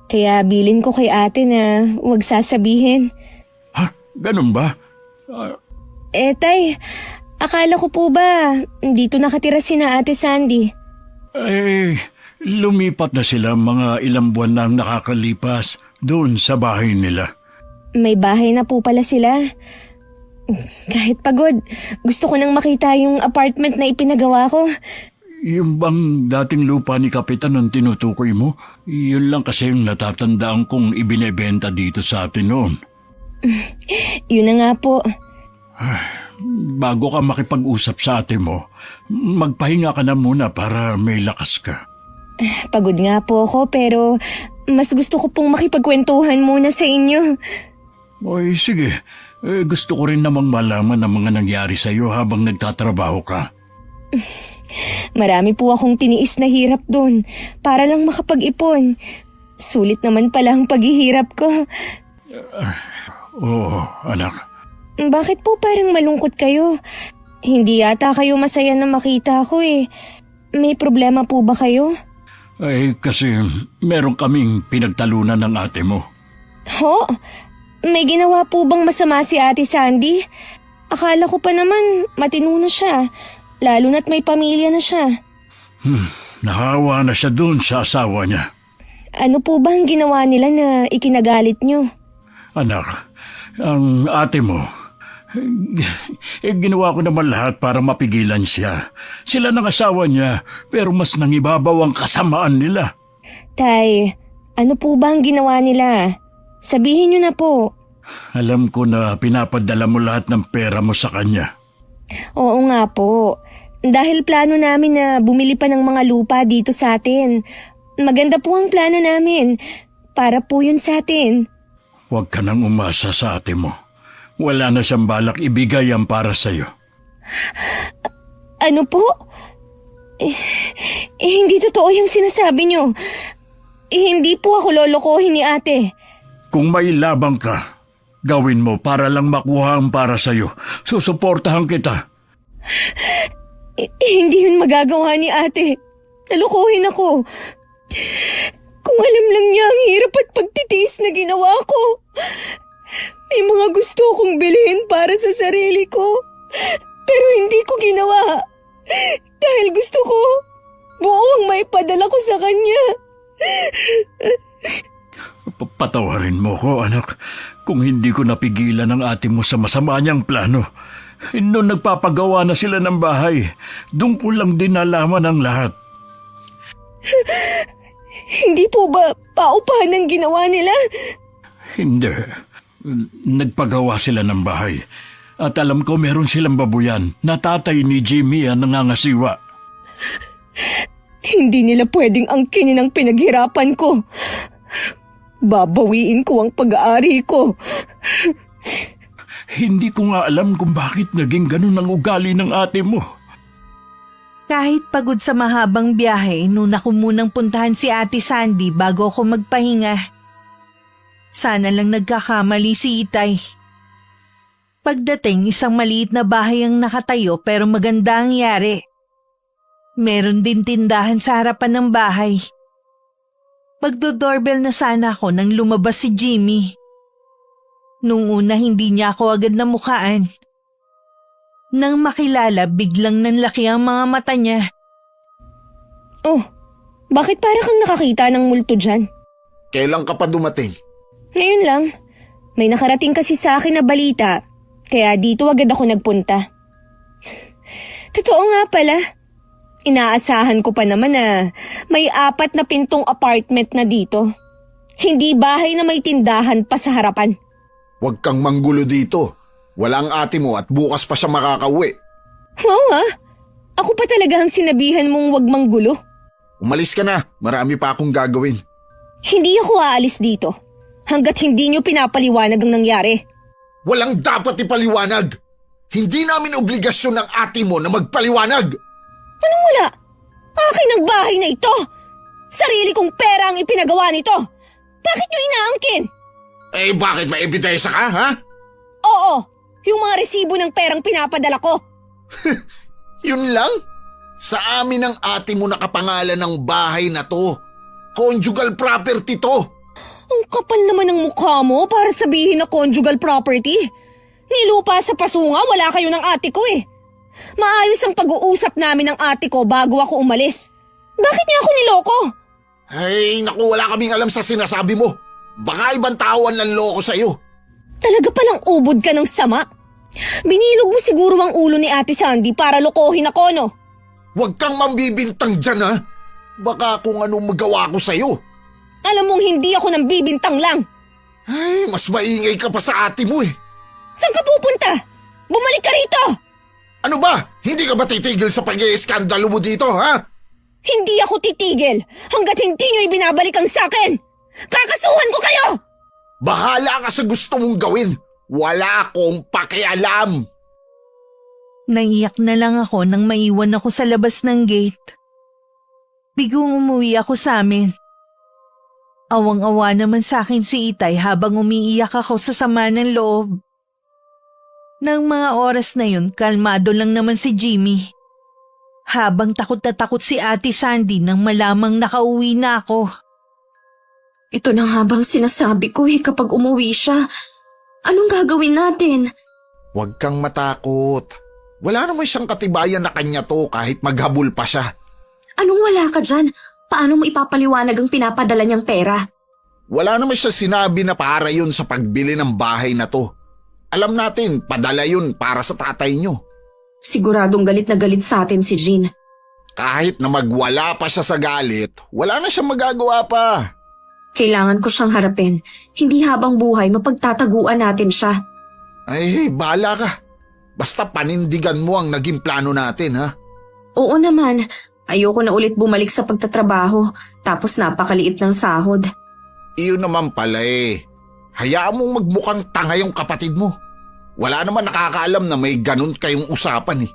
Kaya bilin ko kay ate na huwag sasabihin. Ha? Ganun ba? Tay, akala ko po ba dito nakatira sina ate Sandy? Lumipat na sila mga ilang buwan na ang nakakalipas doon sa bahay nila. May bahay na po pala sila. Kahit pagod, gusto ko nang makita yung apartment na ipinagawa ko. Yung bang dating lupa ni Kapitan ang tinutukoy mo? Yun lang kasi yung natatandaan kong ibinebenta dito sa atin noon. Yun na nga po. Bago ka makipag-usap sa ate mo, magpahinga ka na muna para may lakas ka. Pagod nga po ako pero mas gusto ko pong makipagkwentuhan muna sa inyo. Oy, sige. Gusto ko rin namang malaman ang mga nangyari sa iyo habang nagtatrabaho ka. Marami po akong tiniis na hirap doon para lang makapag-ipon. Sulit naman pala ang paghihirap ko. Oo, anak. Bakit po parang malungkot kayo? Hindi yata kayo masaya na makita ko eh. May problema po ba kayo? Ay, kasi meron kaming pinagtalunan ng ate mo. Ho? May ginawa po bang masama si Ate Sandy? Akala ko pa naman matino na siya, lalo na't may pamilya na siya. Nahawa na siya doon sa asawa niya. Ano po ba ang ginawa nila na ikinagalit niyo? Anak, ang ate mo, ginawa ko naman lahat para mapigilan siya. Sila ng asawa niya, pero mas nangibabaw ang kasamaan nila. Tay, ano po ba ang ginawa nila? Sabihin niyo na po. Alam ko na pinapadala mo lahat ng pera mo sa kanya. Oo nga po. Dahil plano namin na bumili pa ng mga lupa dito sa atin. Maganda po ang plano namin. Para po yun sa atin. Huwag ka nang umasa sa ate mo. Wala na siyang balak ibigay ang para sa'yo. Ano po? Hindi totoo yung sinasabi niyo. Hindi po ako lolokohin ni ate. Kung may labang ka, gawin mo para lang makuha ang para sa'yo. Susuportahan kita. Hindi yun magagawa ni ate. Nalukuhin ako. Kung alam lang niya ang hirap at pagtitiis na ginawa ko. May mga gusto kong bilhin para sa sarili ko. Pero hindi ko ginawa. Dahil gusto ko buong may padala ko sa kanya. Patawarin mo ko, anak. Kung hindi ko napigilan ang ate mo sa masama niyang plano. Noon nagpapagawa na sila ng bahay, doon ko lang din nalaman ang lahat. Hindi po ba paupahan ang ginawa nila? Hindi. Nagpagawa sila ng bahay. At alam ko meron silang babuyan na tatay ni Jimmy ang nangangasiwa. Hindi nila pwedeng angkinin ang pinaghirapan ko. Babawiin ko ang pag-aari ko. Hindi ko nga alam kung bakit naging ganun ang ugali ng ate mo. Kahit pagod sa mahabang biyahe, nuna ko munang puntahan si Ate Sandy bago ako magpahinga. Sana lang nagkakamali si Itay. Pagdating, isang maliit na bahay ang nakatayo pero maganda ang yari. Meron din tindahan sa harapan ng bahay. Magdo-doorbell na sana ako nang lumabas si Jimmy. Nung una hindi niya ako agad namukhaan. Nang makilala, biglang nanlaki ang mga mata niya. Oh, bakit para kang nakakita ng multo dyan? Kailan ka pa dumating? Ngayon lang. May nakarating kasi sa akin na balita. Kaya dito agad ako nagpunta. Totoo nga pala. Inaasahan ko pa naman na may 4 na pintong apartment na dito. Hindi bahay na may tindahan pa sa harapan. Huwag kang manggulo dito. Walang ate mo at bukas pa siya makakauwi. Oo nga. Ako pa talaga ang sinabihan mong wag manggulo. Umalis ka na. Marami pa akong gagawin. Hindi ako aalis dito. Hanggat hindi niyo pinapaliwanag ang nangyari. Walang dapat ipaliwanag. Hindi namin obligasyon ng ate mo na magpaliwanag. Anong wala? Akin ang bahay na ito. Sarili kong pera ang ipinagawa nito. Bakit niyo inaangkin? Eh bakit may ebidensya ka, ha? Oo, yung mga resibo ng perang pinapadala ko. Yun lang? Sa amin ng ate mo nakapangalan ng bahay na to. Conjugal property to. Ang kapal naman ng mukha mo para sabihin na conjugal property. Nilupa sa pasunga, wala kayo ng ate ko eh. Maayos ang pag-uusap namin ng ate ko bago ako umalis. Bakit niya ako niloko? Ay, naku, wala kaming alam sa sinasabi mo. Baka ibang tao ang nanloko sa'yo. Talaga palang ubod ka ng sama. Binilog mo siguro ang ulo ni Ate Sandy para lokohin ako, no? Huwag kang mambibintang dyan, ha? Baka kung anong magawa ko sa'yo. Alam mong hindi ako nang bibintang lang. Ay, mas maingay ka pa sa ate mo eh. Saan ka pupunta? Bumalik ka rito! Ano ba? Hindi ka ba titigil sa pag-iiskandalo mo dito, ha? Hindi ako titigil hanggat hindi niyo ibinabalik ang sakin! Kakasuhan ko kayo! Bahala ka sa gusto mong gawin. Wala akong pakialam. Naiyak na lang ako nang maiwan ako sa labas ng gate. Bigong umuwi ako sa amin. Awang-awa naman sa akin si Itay habang umiiyak ako sa sama ng loob. Nang mga oras na yun, kalmado lang naman si Jimmy. Habang takot na takot si Ate Sandy nang malamang nakauwi na ako. Ito na nga bang sinasabi ko kapag umuwi siya. Anong gagawin natin? Huwag kang matakot. Wala naman siyang katibayan na kanya to kahit maghabol pa siya. Anong wala ka dyan? Paano mo ipapaliwanag ang pinapadala niyang pera? Wala naman siya sinabi na para yun sa pagbili ng bahay na to. Alam natin, padala yun para sa tatay niyo. Siguradong galit na galit sa atin si Jean. Kahit na magwala pa siya sa galit, wala na siyang magagawa pa. Kailangan ko siyang harapin. Hindi habang buhay mapagtataguan natin siya. Ay, bahala ka. Basta panindigan mo ang naging plano natin, ha? Oo naman. Ayoko na ulit bumalik sa pagtatrabaho. Tapos napakaliit ng sahod. Iyon naman pala eh. Hayaan mong magmukhang tanga yung kapatid mo. Wala naman nakakaalam na may ganun kayong usapan eh.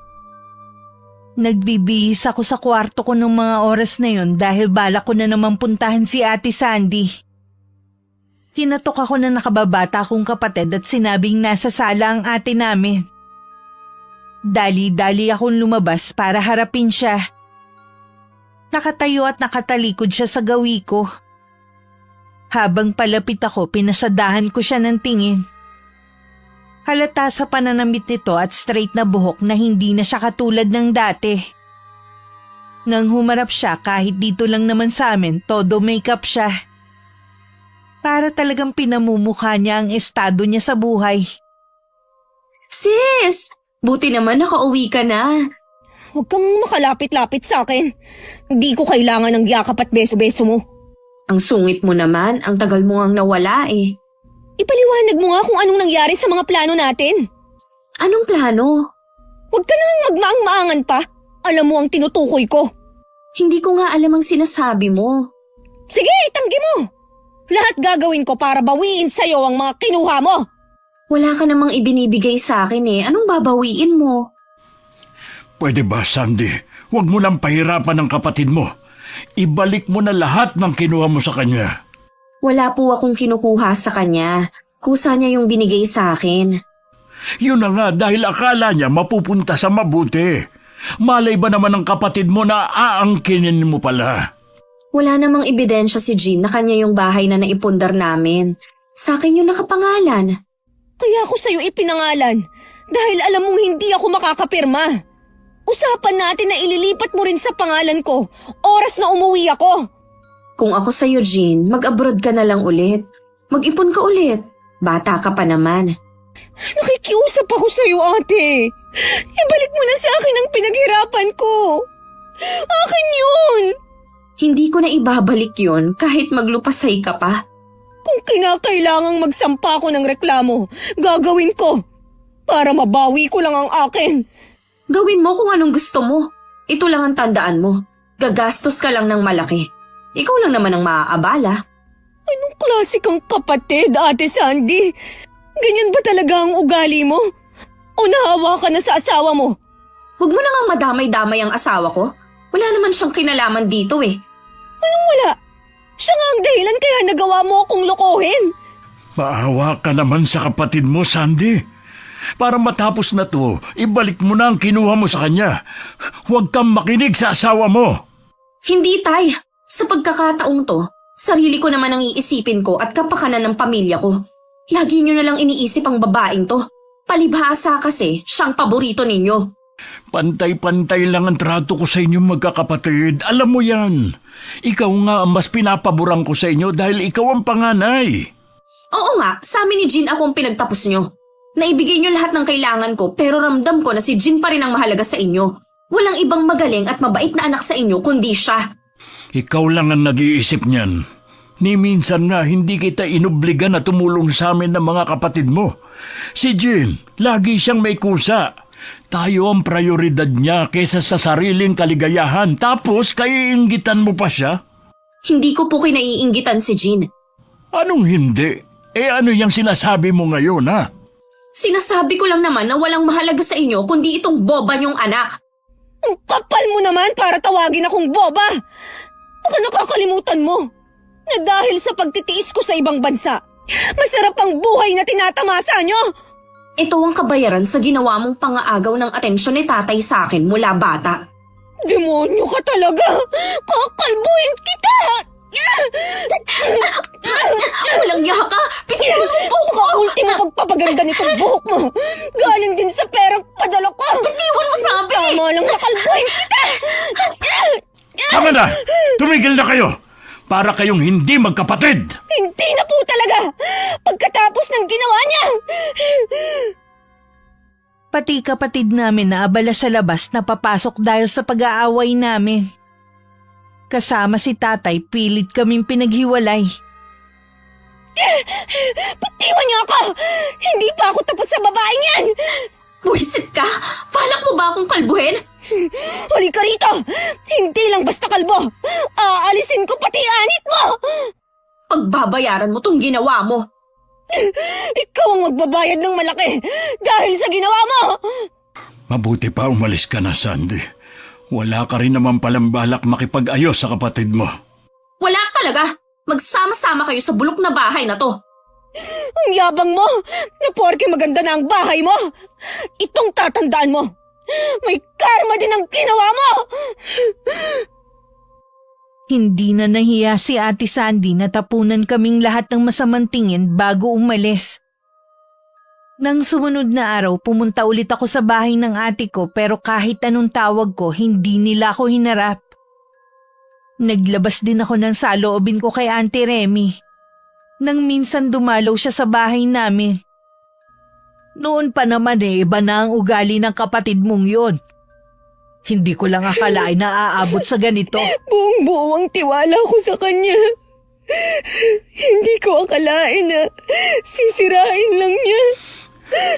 Nagbibihis ako sa kwarto ko ng mga oras na yun dahil balak ko na naman puntahan si Ate Sandy. Kinatok ako na nakababata kong kapatid at sinabing nasa sala ang ate namin. Dali-dali akong lumabas para harapin siya. Nakatayo at nakatalikod siya sa gawi ko. Habang palapit ako, pinasadahan ko siya ng tingin. Halata sa pananamit nito at straight na buhok na hindi na siya katulad ng dati. Nang humarap siya kahit dito lang naman sa amin, todo makeup siya. Para talagang pinamumukha niya ang estado niya sa buhay. Sis! Buti naman nakauwi ka na. Huwag kang makalapit-lapit sa akin. Hindi ko kailangan ng yakap at beso-beso mo. Ang sungit mo naman, ang tagal mo ngang nawala eh. Ipaliwanag mo nga kung anong nangyari sa mga plano natin. Anong plano? Huwag ka nang magmaang-maangan pa. Alam mo ang tinutukoy ko. Hindi ko nga alam ang sinasabi mo. Sige, itanggi mo. Lahat gagawin ko para bawiin sa'yo ang mga kinuha mo. Wala ka namang ibinibigay sa akin eh. Anong babawiin mo? Pwede ba, Sandy? Huwag mo nang pahirapan ng kapatid mo. Ibalik mo na lahat ng kinuha mo sa kanya. Wala po akong kinukuha sa kanya. Kusa niya yung binigay sa akin. Yun na nga dahil akala niya mapupunta sa mabuti. Malay ba naman ng kapatid mo na aangkinin mo pala? Wala namang ebidensya si Jean na kanya yung bahay na naipundar namin. Sa akin yung nakapangalan. Kaya ako sa'yo ipinangalan dahil alam mong hindi ako makakapirma. Usapan natin na ililipat mo rin sa pangalan ko oras na umuwi ako. Kung ako sa'yo, Jean, mag-abroad ka na lang ulit. Mag-ipon ka ulit. Bata ka pa naman. Nakikiusap ako sa'yo, ate. Ibalik mo na sa akin ang pinaghirapan ko. Akin yun. Hindi ko na ibabalik yon kahit maglupasay ka pa. Kung kinakailangang magsampa ko ng reklamo, gagawin ko. Para mabawi ko lang ang akin. Gawin mo kung anong gusto mo. Ito lang ang tandaan mo. Gagastos ka lang ng malaki. Ikaw lang naman ang maaabala. Anong klase kang kapatid, Ate Sandy? Ganyan ba talaga ang ugali mo? O nahawa ka na sa asawa mo? Huwag mo na nga madamay-damay ang asawa ko. Wala naman siyang kinalaman dito eh. Anong wala? Siya nga ang dahilan kaya nagawa mo akong lokohin. Maawa ka naman sa kapatid mo, Sandy. Para matapos na to, ibalik mo na ang kinuha mo sa kanya. Huwag kang makinig sa asawa mo. Hindi, Tay. Sa pagkakataong to, sarili ko naman ang iisipin ko at kapakanan ng pamilya ko. Lagi nyo na lang iniisip ang babaeng to. Palibhasa kasi siyang paborito ninyo. Pantay-pantay lang ang trato ko sa inyong magkakapatid. Alam mo yan. Ikaw nga ang mas pinapaboran ko sa inyo dahil ikaw ang panganay. Oo nga, sa amin ni Jean akong pinagtapos nyo. Naibigay nyo lahat ng kailangan ko pero ramdam ko na si Jean pa rin ang mahalaga sa inyo. Walang ibang magaling at mabait na anak sa inyo kundi siya. Ikaw lang ang nag-iisip niyan. Ni minsan nga hindi kita inobliga na tumulong sa amin ng mga kapatid mo. Si Jean, lagi siyang may kusa. Tayo ang prioridad niya kaysa sa sariling kaligayahan. Tapos kaiinggitan mo pa siya? Hindi ko po kinaiinggitan si Jean. Anong hindi? Ano yung sinasabi mo ngayon, ha? Sinasabi ko lang naman na walang mahalaga sa inyo kundi itong boba niyong anak. Ang kapal mo naman para tawagin akong boba. Baka nakakalimutan mo na dahil sa pagtitiis ko sa ibang bansa, masarap ang buhay na tinatamasa nyo. Ito ang kabayaran sa ginawa mong pangaagaw ng atensyon ni tatay sa akin mula bata. Demonyo ka talaga! Kakalbuhin kita! Walang yaka! Bitiwan mo po ko! Ultimo pagpapaganda nitong buhok mo! Galing din sa perang padala ko! Bitiwan mo sabi! Tama lang nakalbuhin kita! Tama na! Tumigil na kayo! Para kayong hindi magkapatid! Hindi na po talaga! Pagkatapos ng ginawa niya! Pati kapatid namin na abala sa labas na papasok dahil sa pag-aaway namin. Kasama si tatay, pilit kaming pinaghiwalay. Bitiwan niyo ako! Hindi pa ako tapos sa babaeng yan! Buisit ka! Balak mo ba akong kalbuhin? Huli ka rito! Hindi lang basta kalbo! Aalisin ko pati anit mo! Pagbabayaran mo tong ginawa mo. Ikaw ang magbabayad ng malaki dahil sa ginawa mo! Mabuti pa umalis ka na, Sandy. Wala ka rin naman palang balak makipag-ayos sa kapatid mo. Wala talaga! Magsama-sama kayo sa bulok na bahay na to. Ang yabang mo na porke maganda na ang bahay mo! Itong tatandaan mo! May karma din ang ginawa mo! Hindi na nahiya si Ate Sandy na tapunan kaming lahat ng masamang tingin bago umalis. Nang sumunod na araw, pumunta ulit ako sa bahay ng ate ko pero kahit anong tawag ko, hindi nila ako hinarap. Naglabas din ako ng saloobin ko kay Auntie Remy. Nang minsan dumalaw siya sa bahay namin. Noon pa naman iba na ang ugali ng kapatid mong yon. Hindi ko lang akalain na aabot sa ganito. Buong-buo ang tiwala ko sa kanya. Hindi ko akalain na sisirain lang niya.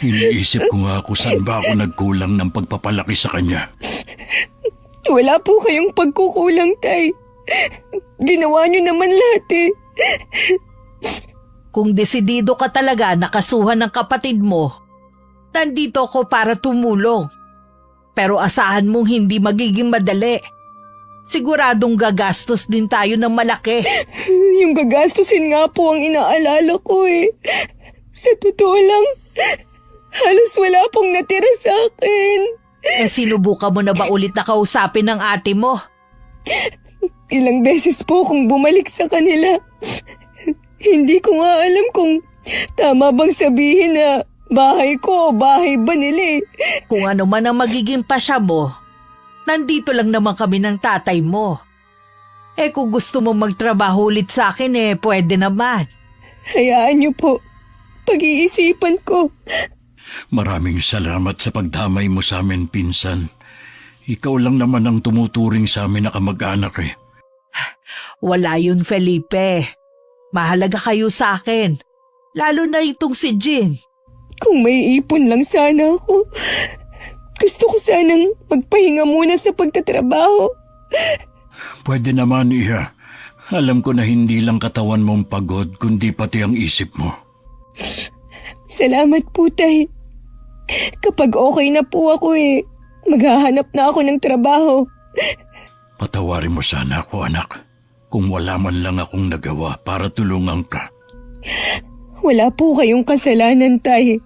Iniisip ko nga kung saan ba ako nagkulang ng pagpapalaki sa kanya. Wala po kayong pagkukulang, Tay. Ginawa niyo naman lahat eh. Kung desidido ka talaga na kasuhan ng kapatid mo, nandito ako para tumulong. Pero asahan mong hindi magiging madali. Siguradong gagastos din tayo ng malaki. Yung gagastusin nga po ang inaalala ko eh. Sa totoo lang, halos wala pong natira sa akin. Sinubukan mo na ba ulit na kausapin ng ate mo? Ilang beses po akong bumalik sa kanila. Hindi ko nga alam kung tama bang sabihin na bahay ko o bahay ba nila eh. Kung ano man ang magiging pasya mo, nandito lang naman kami ng tatay mo. Kung gusto mo magtrabaho ulit sa akin pwede naman. Hayaan niyo po. Pag-iisipan ko. Maraming salamat sa pagdamay mo sa amin, pinsan. Ikaw lang naman ang tumuturing sa amin na kamag-anak eh. Wala yun, Felipe. Mahalaga kayo sa akin. Lalo na itong si Jean. Kung may ipon lang sana ako. Gusto ko sanang magpahinga muna sa pagtatrabaho. Pwede naman, Iha. Alam ko na hindi lang katawan mong pagod, kundi pati ang isip mo. Salamat po, Tay. Kapag okay na po ako maghahanap na ako ng trabaho. Patawarin mo sana ako, anak. Kung wala man lang akong nagawa para tulungan ka. Wala po kayong kasalanan, Tay.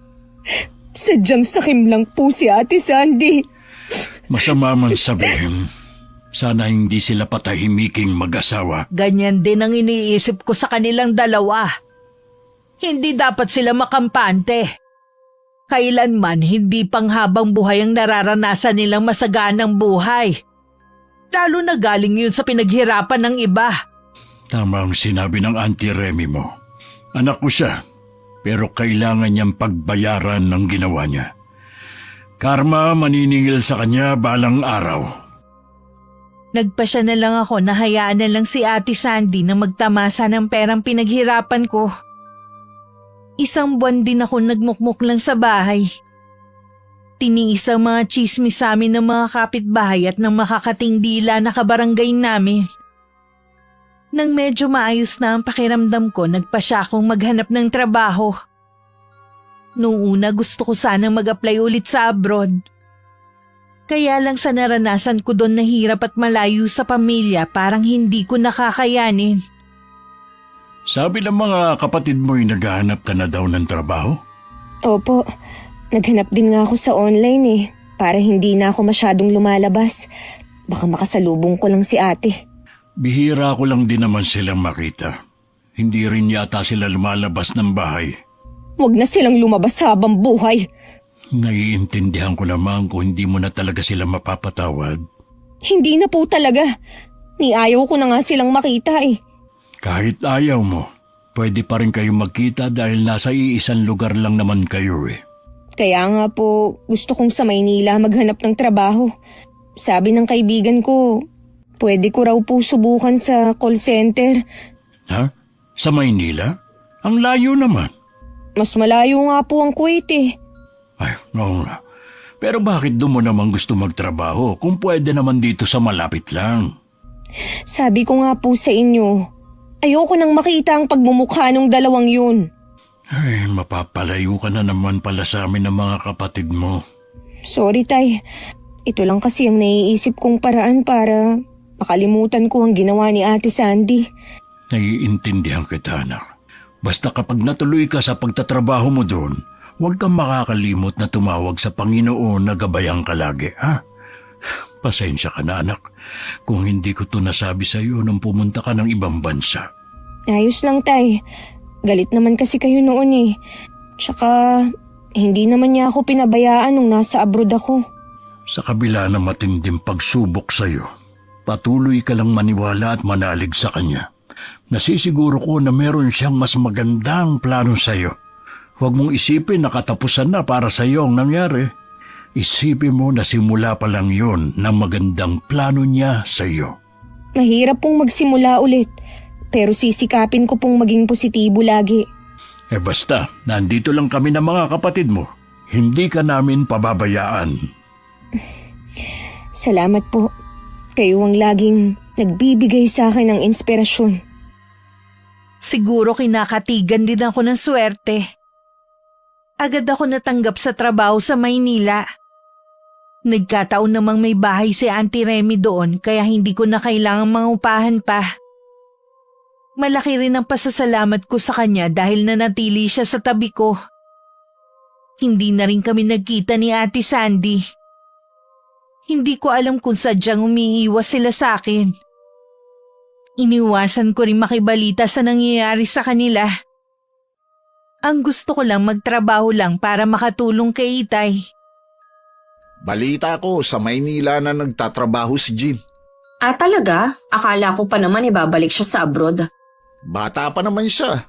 Sadyang sakim lang po si Ate Sandy. Masama man sabihin, sana hindi sila patahimiking mag-asawa. Ganyan din ang iniisip ko sa kanilang dalawa. Hindi dapat sila makampante. Kailanman hindi panghabang buhay ang nararanasan nilang masaganang buhay. Lalo na galing yun sa pinaghirapan ng iba. Tama ang sinabi ng Auntie Remy mo. Anak ko siya, pero kailangan niyang pagbayaran ng ginawa niya. Karma maniningil sa kanya balang araw. Nagpasya na lang ako na hayaan na lang si Ate Sandy na magtamasa ng perang pinaghirapan ko. Isang buwan din ako nagmukmuk lang sa bahay. Tiniis ang mga chismis sa amin ng mga kapitbahay at ng makakating dila na kabarangay namin. Nang medyo maayos na ang pakiramdam ko, nagpasya akong maghanap ng trabaho. Noong una gusto ko sanang mag-apply ulit sa abroad. Kaya lang sa naranasan ko doon na hirap at malayo sa pamilya, parang hindi ko nakakayanin. Sabi ng mga kapatid mo'y naghahanap ka na daw ng trabaho? Opo, naghanap din nga ako sa online para hindi na ako masyadong lumalabas. Baka makasalubong ko lang si ate. Bihira ko lang din naman silang makita. Hindi rin yata sila lumalabas ng bahay. Huwag na silang lumabas habang buhay. Naiintindihan ko naman kung hindi mo na talaga sila mapapatawad. Hindi na po talaga. Ni ayaw ko na nga silang makita Kahit ayaw mo, pwede pa rin kayong magkita dahil nasa iisang lugar lang naman kayo Kaya nga po, gusto kong sa Maynila maghanap ng trabaho. Sabi ng kaibigan ko, pwede ko raw po subukan sa call center. Ha? Sa Maynila? Ang layo naman. Mas malayo nga po ang Kuwait Ay, oo nga. Pero bakit doon mo naman gusto magtrabaho kung pwede naman dito sa malapit lang? Sabi ko nga po sa inyo, ayoko nang makita ang pagmumukha ng dalawang yun. Ay, mapapalayo ka na naman pala sa amin ng mga kapatid mo. Sorry, Tay. Ito lang kasi ang naiisip kong paraan para makalimutan ko ang ginawa ni Ate Sandy. Naiintindihan kita, anak. Basta kapag natuloy ka sa pagtatrabaho mo doon, huwag kang makakalimot na tumawag sa Panginoon na gabayan ka lagi, ha? Pasensya ka na, anak, kung hindi ko to nasabi sa iyo nung pumunta ka ng ibang bansa. Ayos lang, Tay. Galit naman kasi kayo noon Tsaka, hindi naman niya ako pinabayaan nung nasa abroad ako. Sa kabila ng matinding pagsubok sa iyo, patuloy ka lang maniwala at manalig sa kanya. Nasisiguro ko na meron siyang mas magandang plano sa iyo. Huwag mong isipin na katapusan na para sa iyo ang nangyari. Isipin mo na simula pa lang yon ng magandang plano niya sa iyo. Mahirap pong magsimula ulit, pero sisikapin ko pong maging positibo lagi. Basta, nandito lang kami ng mga kapatid mo. Hindi ka namin pababayaan. Salamat po. Kayo ang laging nagbibigay sa akin ng inspirasyon. Siguro kinakatigan din ako ng swerte. Agad ako natanggap sa trabaho sa Maynila. Nagkataon namang may bahay si Auntie Remy doon kaya hindi ko na kailangang mangupahan pa. Malaki rin ang pasasalamat ko sa kanya dahil nanatili siya sa tabi ko. Hindi na rin kami nagkita ni Ate Sandy. Hindi ko alam kung sadyang umiiwas sila sa akin. Iniwasan ko rin makibalita sa nangyayari sa kanila. Ang gusto ko lang magtrabaho lang para makatulong kay Itay. Balita ko sa Maynila na nagtatrabaho si Jean. Talaga? Akala ko pa naman ibabalik siya sa abroad. Bata pa naman siya.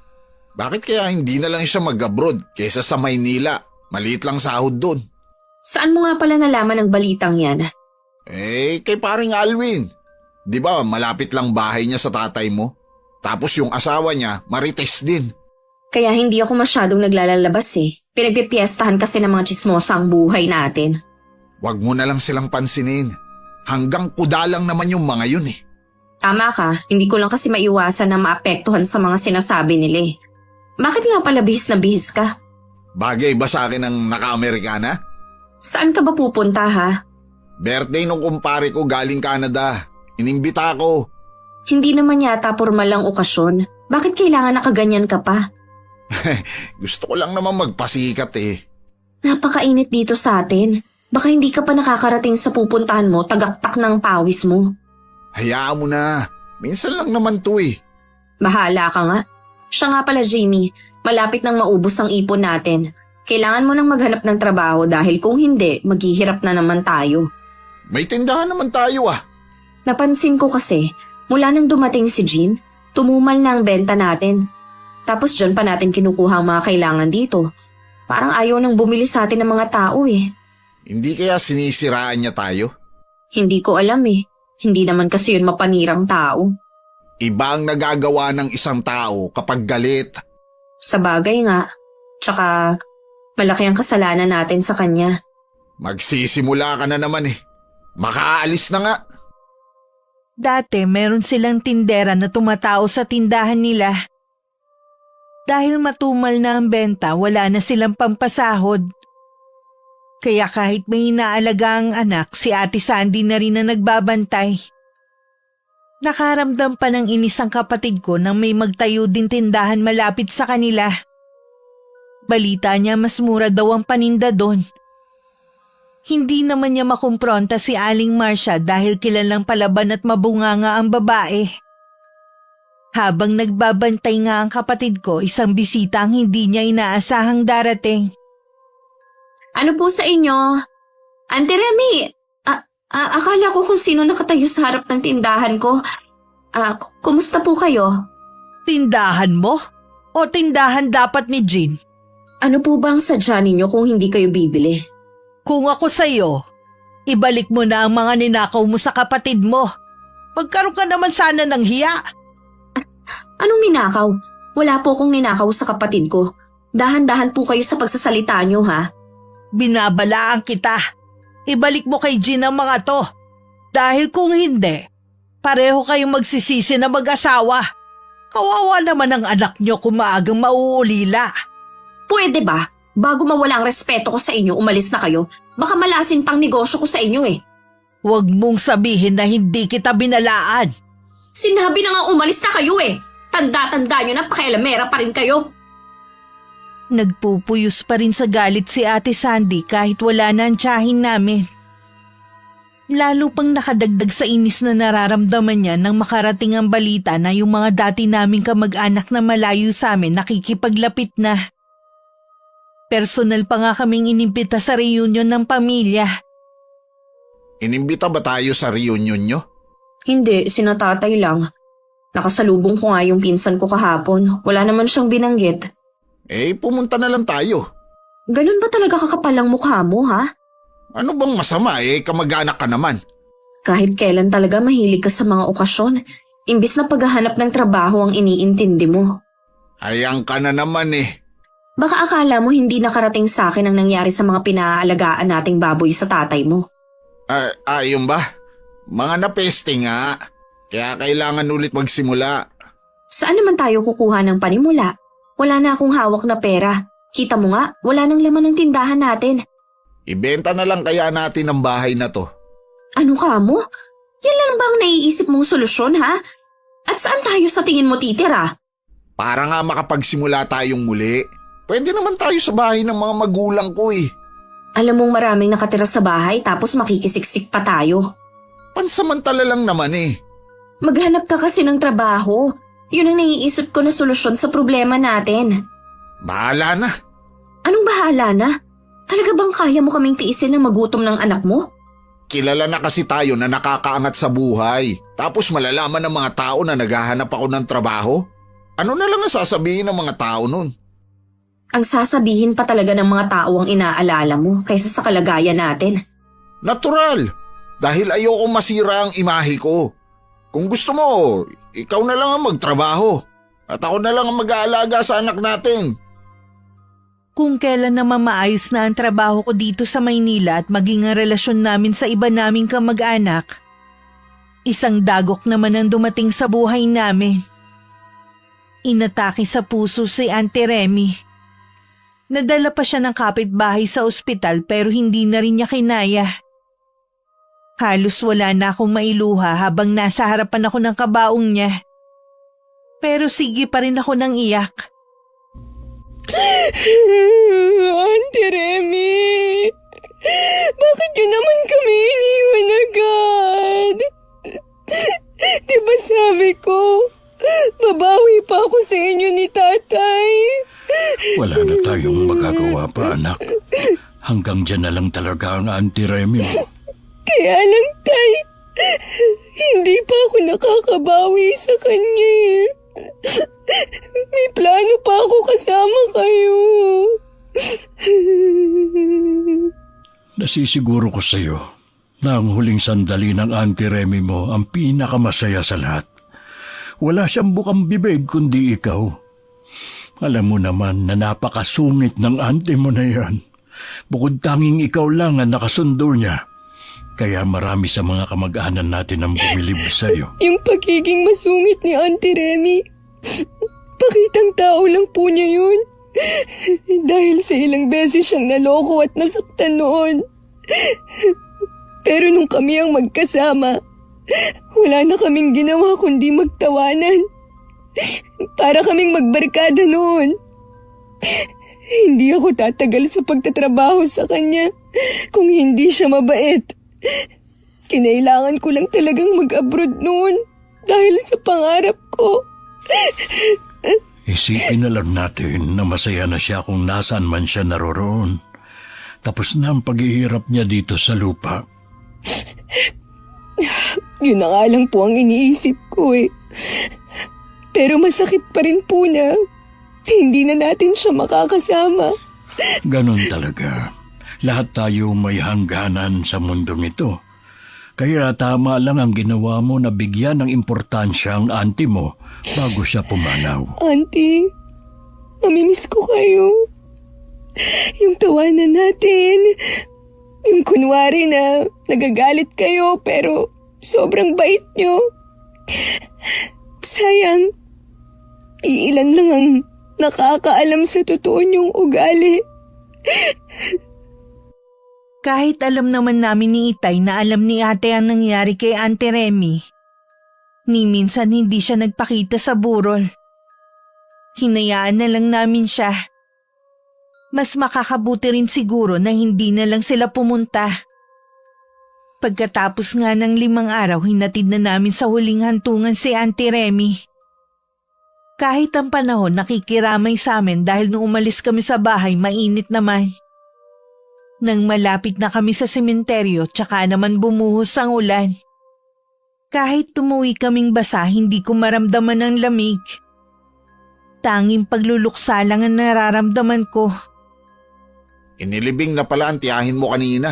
Bakit kaya hindi na lang siya mag-abroad kaysa sa Maynila? Maliit lang sahod doon. Saan mo nga pala nalaman ang balitang yan? Kay paring Alwin. Di ba malapit lang bahay niya sa tatay mo? Tapos yung asawa niya, marites din. Kaya hindi ako masyadong naglalalabas eh. Pinagpipiestahan kasi ng mga chismosa ang buhay natin. Huwag mo na lang silang pansinin. Hanggang kuda lang naman yung mga yun eh. Tama ka, hindi ko lang kasi maiwasan na maapektuhan sa mga sinasabi nila eh. Bakit nga pala bihis na bihis ka? Bagay ba sa akin ang naka-Amerikana? Saan ka ba pupunta ha? Birthday nung kumpare ko galing Canada. Inimbita ako. Hindi naman yata formal lang okasyon. Bakit kailangan nakaganyan ka pa? Gusto ko lang naman magpasikat eh. Napakainit dito sa atin. Baka hindi ka pa nakakarating sa pupuntahan mo, tagaktak ng pawis mo. Hayaan mo na. Minsan lang naman to eh. Bahala ka nga. Siya nga pala Jamie, malapit nang maubos ang ipon natin. Kailangan mo nang maghanap ng trabaho dahil kung hindi, maghihirap na naman tayo. May tindahan naman tayo ah. Napansin ko kasi, mula nang dumating si Jean, tumumal na ang benta natin. Tapos dyan pa natin kinukuha ang mga kailangan dito. Parang ayaw nang bumili sa atin ng mga tao eh. Hindi kaya sinisiraan niya tayo? Hindi ko alam eh. Hindi naman kasi yun mapanirang tao. Iba ang nagagawa ng isang tao kapag galit. Sa bagay nga. Tsaka, malaki ang kasalanan natin sa kanya. Magsisimula ka na naman eh. Makaalis na nga. Dati meron silang tindera na tumatao sa tindahan nila. Dahil matumal na ang benta, wala na silang pampasahod. Kaya kahit may inaalaga ang anak, si Ate Sandy na rin na nagbabantay. Nakaramdam pa ng inis ang kapatid ko nang may magtayo din tindahan malapit sa kanila. Balita niya mas mura daw ang paninda doon. Hindi naman niya makumpronta si Aling Marcia dahil kilalang palaban at mabunganga ang babae. Habang nagbabantay nga ang kapatid ko, isang bisita ang hindi niya inaasahang darating. Ano po sa inyo? Auntie Remy, akala ko kung sino nakatayo sa harap ng tindahan ko. Kumusta po kayo? Tindahan mo? O tindahan dapat ni Jean? Ano po ba ang sadya ninyo kung hindi kayo bibili? Kung ako sa'yo, ibalik mo na ang mga ninakaw mo sa kapatid mo. Magkaroon ka naman sana ng hiya. Anong ninakaw? Wala po akong ninakaw sa kapatid ko. Dahan-dahan po kayo sa pagsasalita nyo ha. Binabalaan kita. Ibalik mo kay Jean ang mga to. Dahil kung hindi, pareho kayong magsisisi na mag-asawa. Kawawa naman ang anak nyo kung maagang mauulila. Pwede ba? Bago mawala ang respeto ko sa inyo, umalis na kayo. Baka malasin pang negosyo ko sa inyo eh. Huwag mong sabihin na hindi kita binalaan. Sinabi na nga umalis na kayo eh. Tanda-tanda nyo na pakialamera pa rin kayo. Nagpupuyos pa rin sa galit si Ate Sandy kahit wala na ang tiyahin namin. Lalo pang nakadagdag sa inis na nararamdaman niya nang makarating ang balita na yung mga dati naming kamag-anak na malayo sa amin nakikipaglapit na. Personal pa nga kaming inimbita sa reunion ng pamilya. Inimbita ba tayo sa reunion nyo? Hindi, sinatatay lang. Nakasalubong ko nga yung pinsan ko kahapon. Wala naman siyang binanggit. Pumunta na lang tayo. Ganun ba talaga kakapal ang mukha mo ha? Ano bang masama kamag-anak ka naman. Kahit kailan talaga mahilig ka sa mga okasyon. Imbis na paghahanap ng trabaho ang iniintindi mo. Ayan ka na naman Baka akala mo hindi nakarating sa akin ang nangyari sa mga pinaaalagaan nating baboy sa tatay mo. Yun ba? Mga napeste nga. Kaya kailangan ulit magsimula. Saan naman tayo kukuha ng panimula? Wala na akong hawak na pera. Kita mo nga, wala nang laman ng tindahan natin. Ibenta na lang kaya natin ang bahay na to. Ano ka mo? Yan lang ba ang naiisip mong solusyon ha? At saan tayo sa tingin mo titira? Para nga makapagsimula tayong muli. Pwede naman tayo sa bahay ng mga magulang ko Alam mong maraming nakatira sa bahay tapos makikisiksik pa tayo. Pansamantala lang naman Maghanap ka kasi ng trabaho. Yun ang naiisip ko na solusyon sa problema natin. Bahala na. Anong bahala na? Talaga bang kaya mo kaming tiisin ng magutom ng anak mo? Kilala na kasi tayo na nakakaangat sa buhay. Tapos malalaman ng mga tao na naghahanap ako ng trabaho. Ano na lang ang sasabihin ng mga tao nun? Ang sasabihin pa talaga ng mga tao ang inaalala mo kaysa sa kalagayan natin. Natural. Dahil ayoko masira ang imahe ko. Kung gusto mo, ikaw na lang ang magtrabaho. At ako na lang ang mag-aalaga sa anak natin. Kung kailan naman maayos na ang trabaho ko dito sa Maynila at maging ang relasyon namin sa iba naming kamag-anak, isang dagok naman ang dumating sa buhay namin. Inatake sa puso si Auntie Remy. Nadala pa siya ng kapitbahay sa ospital pero hindi na rin niya kinaya. Halos wala na akong mailuha habang nasa harapan ako ng kabaong niya. Pero sige pa rin ako ng iyak. Auntie Remy, bakit yun naman kami iniwan agad? Diba sabi ko, babawi pa ako sa inyo ni tatay. Wala na tayong magagawa pa, anak. Hanggang dyan na lang talaga ang Auntie Remy mo. Kaya lang, tay, hindi pa ako nakakabawi sa kanya. May plano pa ako kasama kayo. Nasisiguro ko sa iyo na ang huling sandali ng Auntie Remy mo ang pinakamasaya sa lahat. Wala siyang bukang bibig kundi ikaw. Alam mo naman na napakasungit ng auntie mo na yan. Bukod tanging ikaw lang ang nakasundo niya. Kaya marami sa mga kamag-anan natin ang bumilib sa iyo. Yung pagiging masungit ni Auntie Remy, pakitang tao lang po niya yun. Dahil sa ilang beses siyang naloko at nasaktan noon. Pero nung kami ang magkasama, wala na kaming ginawa kundi magtawanan. Para kaming magbarkada noon. Hindi ako tatagal sa pagtatrabaho sa kanya kung hindi siya mabait. Kinailangan ko lang talagang mag-abroad noon dahil sa pangarap ko. Isipin na lang natin na masaya na siya kung nasaan man siya naroroon. Tapos na ang paghihirap niya dito sa lupa. Yun na nga lang po ang iniisip ko eh. Pero masakit pa rin po na hindi na natin siya makakasama. Ganon talaga. Lahat tayo may hangganan sa mundong ito. Kaya tama lang ang ginawa mo na bigyan ng importansya ang auntie mo bago siya pumanaw. Auntie, mamimiss ko kayo. Yung tawanan natin. Yung kunwari na nagagalit kayo pero sobrang bait nyo. Sayang, iilan lang ang nakakaalam sa totoo niyong ugali. Kahit alam naman namin ni Itay na alam ni ate ang nangyari kay Auntie Remy, ni minsan hindi siya nagpakita sa burol. Hinayaan na lang namin siya. Mas makakabuti rin siguro na hindi na lang sila pumunta. Pagkatapos nga ng 5 araw, hinatid na namin sa huling hantungan si Auntie Remy. Kahit ang panahon nakikiramay sa amin dahil nung umalis kami sa bahay, mainit naman. Nang malapit na kami sa sementeryo, tsaka naman bumuhos ang ulan. Kahit tumuwi kaming basa, hindi ko maramdaman ang lamig. Tanging pagluluksa lang ang nararamdaman ko. Inilibing na pala ang tiyahin mo kanina.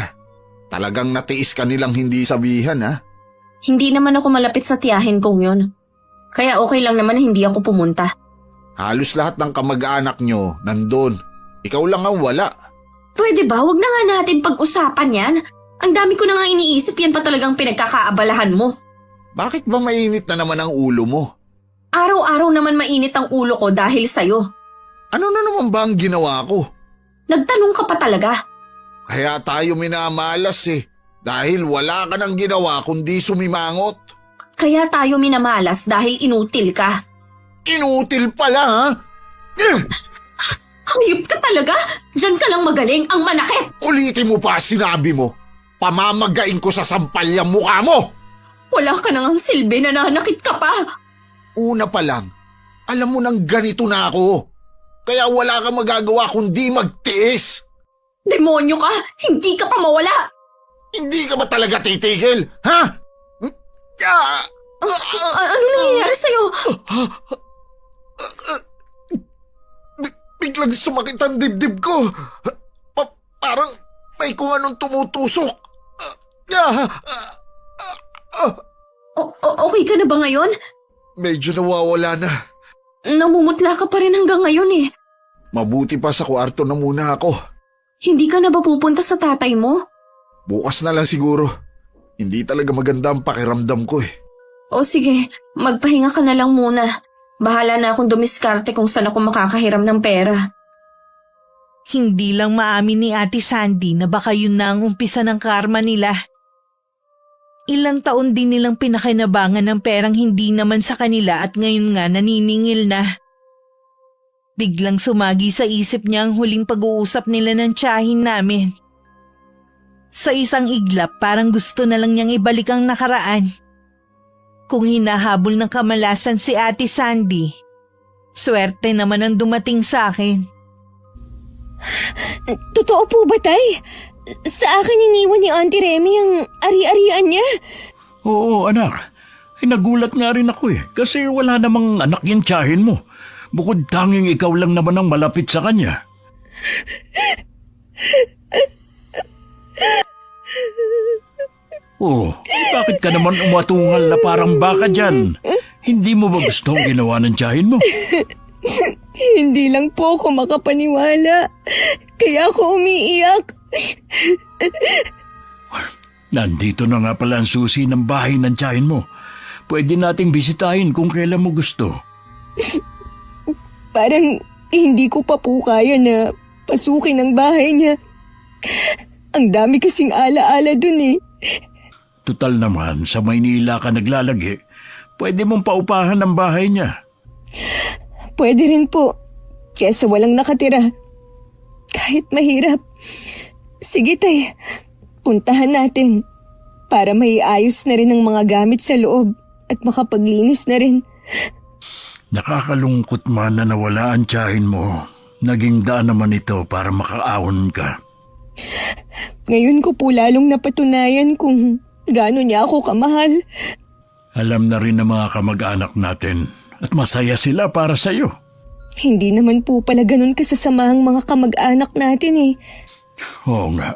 Talagang natiis ka nilang hindi sabihan, ha? Hindi naman ako malapit sa tiyahin kong yun. Kaya okay lang naman na hindi ako pumunta. Halos lahat ng kamag-anak nyo nandun. Ikaw lang ang wala. Pwede ba? Huwag na nga natin pag-usapan yan. Ang dami ko na nga iniisip, yan pa talagang pinagkakaabalahan mo. Bakit ba mainit na naman ang ulo mo? Araw-araw naman mainit ang ulo ko dahil sa'yo. Ano na naman ba ang ginawa ko? Nagtanong ka pa talaga. Kaya tayo minamalas dahil wala ka nang ginawa kundi sumimangot. Kaya tayo minamalas dahil inutil ka. Inutil pala, ha? Hayop ka talaga? Diyan ka lang magaling, ang manakit. Ulitin mo pa sinabi mo. Pamamagain ko sa sampal yung mukha mo. Wala ka nang silbi, nananakit ka pa. Una pa lang, alam mo nang ganito na ako. Kaya wala kang magagawa kundi magtiis. Demonyo ka, hindi ka pa mawala. Hindi ka ba talaga titigil, ha? Ano nangyayari sa'yo? Biglang sumakit ang dibdib ko. Parang may kung anong tumutusok. Okay ka na ba ngayon? medyo nawawala na. Namumutla ka pa rin hanggang ngayon eh. Mabuti pa sa kwarto na muna ako. Hindi ka na ba pupunta sa tatay mo? Bukas na lang siguro. Hindi talaga maganda ang pakiramdam ko eh. O sige, magpahinga ka na lang muna. Bahala na akong dumiskarte kung saan ako makakahiram ng pera. Hindi lang maamin ni Ate Sandy na baka yun na ang umpisa ng karma nila. Ilang taon din nilang pinakinabangan ng perang hindi naman sa kanila at ngayon nga naniningil na. Biglang sumagi sa isip niya ang huling pag-uusap nila ng tiyahin namin. Sa isang iglap parang gusto na lang niyang ibalik ang nakaraan. Kung hinahabol ng kamalasan si Ate Sandy, swerte naman ang dumating sa akin. Totoo po ba, Tay? Sa akin iniwan ni Auntie Remy ang ari-arian niya. Oo, anak. Nagulat nga rin ako eh. Kasi wala namang anak yung tiyahin mo. Bukod tanging ikaw lang naman ang malapit sa kanya. Oh, bakit ka naman umatungal na parang baka dyan? Hindi mo ba gusto ang ginawa ng tiyahin mo? Hindi lang po ako makapaniwala. Kaya ako umiiyak. Nandito na nga pala ang susi ng bahay ng tiyahin mo. Pwede nating bisitahin kung kailan mo gusto. Parang hindi ko pa po kaya na pasukin ang bahay niya. Ang dami kasing alaala dun eh. Tutal naman, sa Maynila ka naglalagi. Pwede mong paupahan ang bahay niya. Pwede rin po. Kesa walang nakatira. Kahit mahirap. Sige tay, puntahan natin. Para maiayos na rin ang mga gamit sa loob at makapaglinis na rin. Nakakalungkot man na nawala ang tiyahin mo. Naging daan naman ito para makaahon ka. Ngayon ko po lalong napatunayan kung gaano niya ako kamahal. Alam na rin ng mga kamag-anak natin at masaya sila para sa iyo. Hindi naman po pala ganun kasasamahang mga kamag-anak natin eh. Oo nga,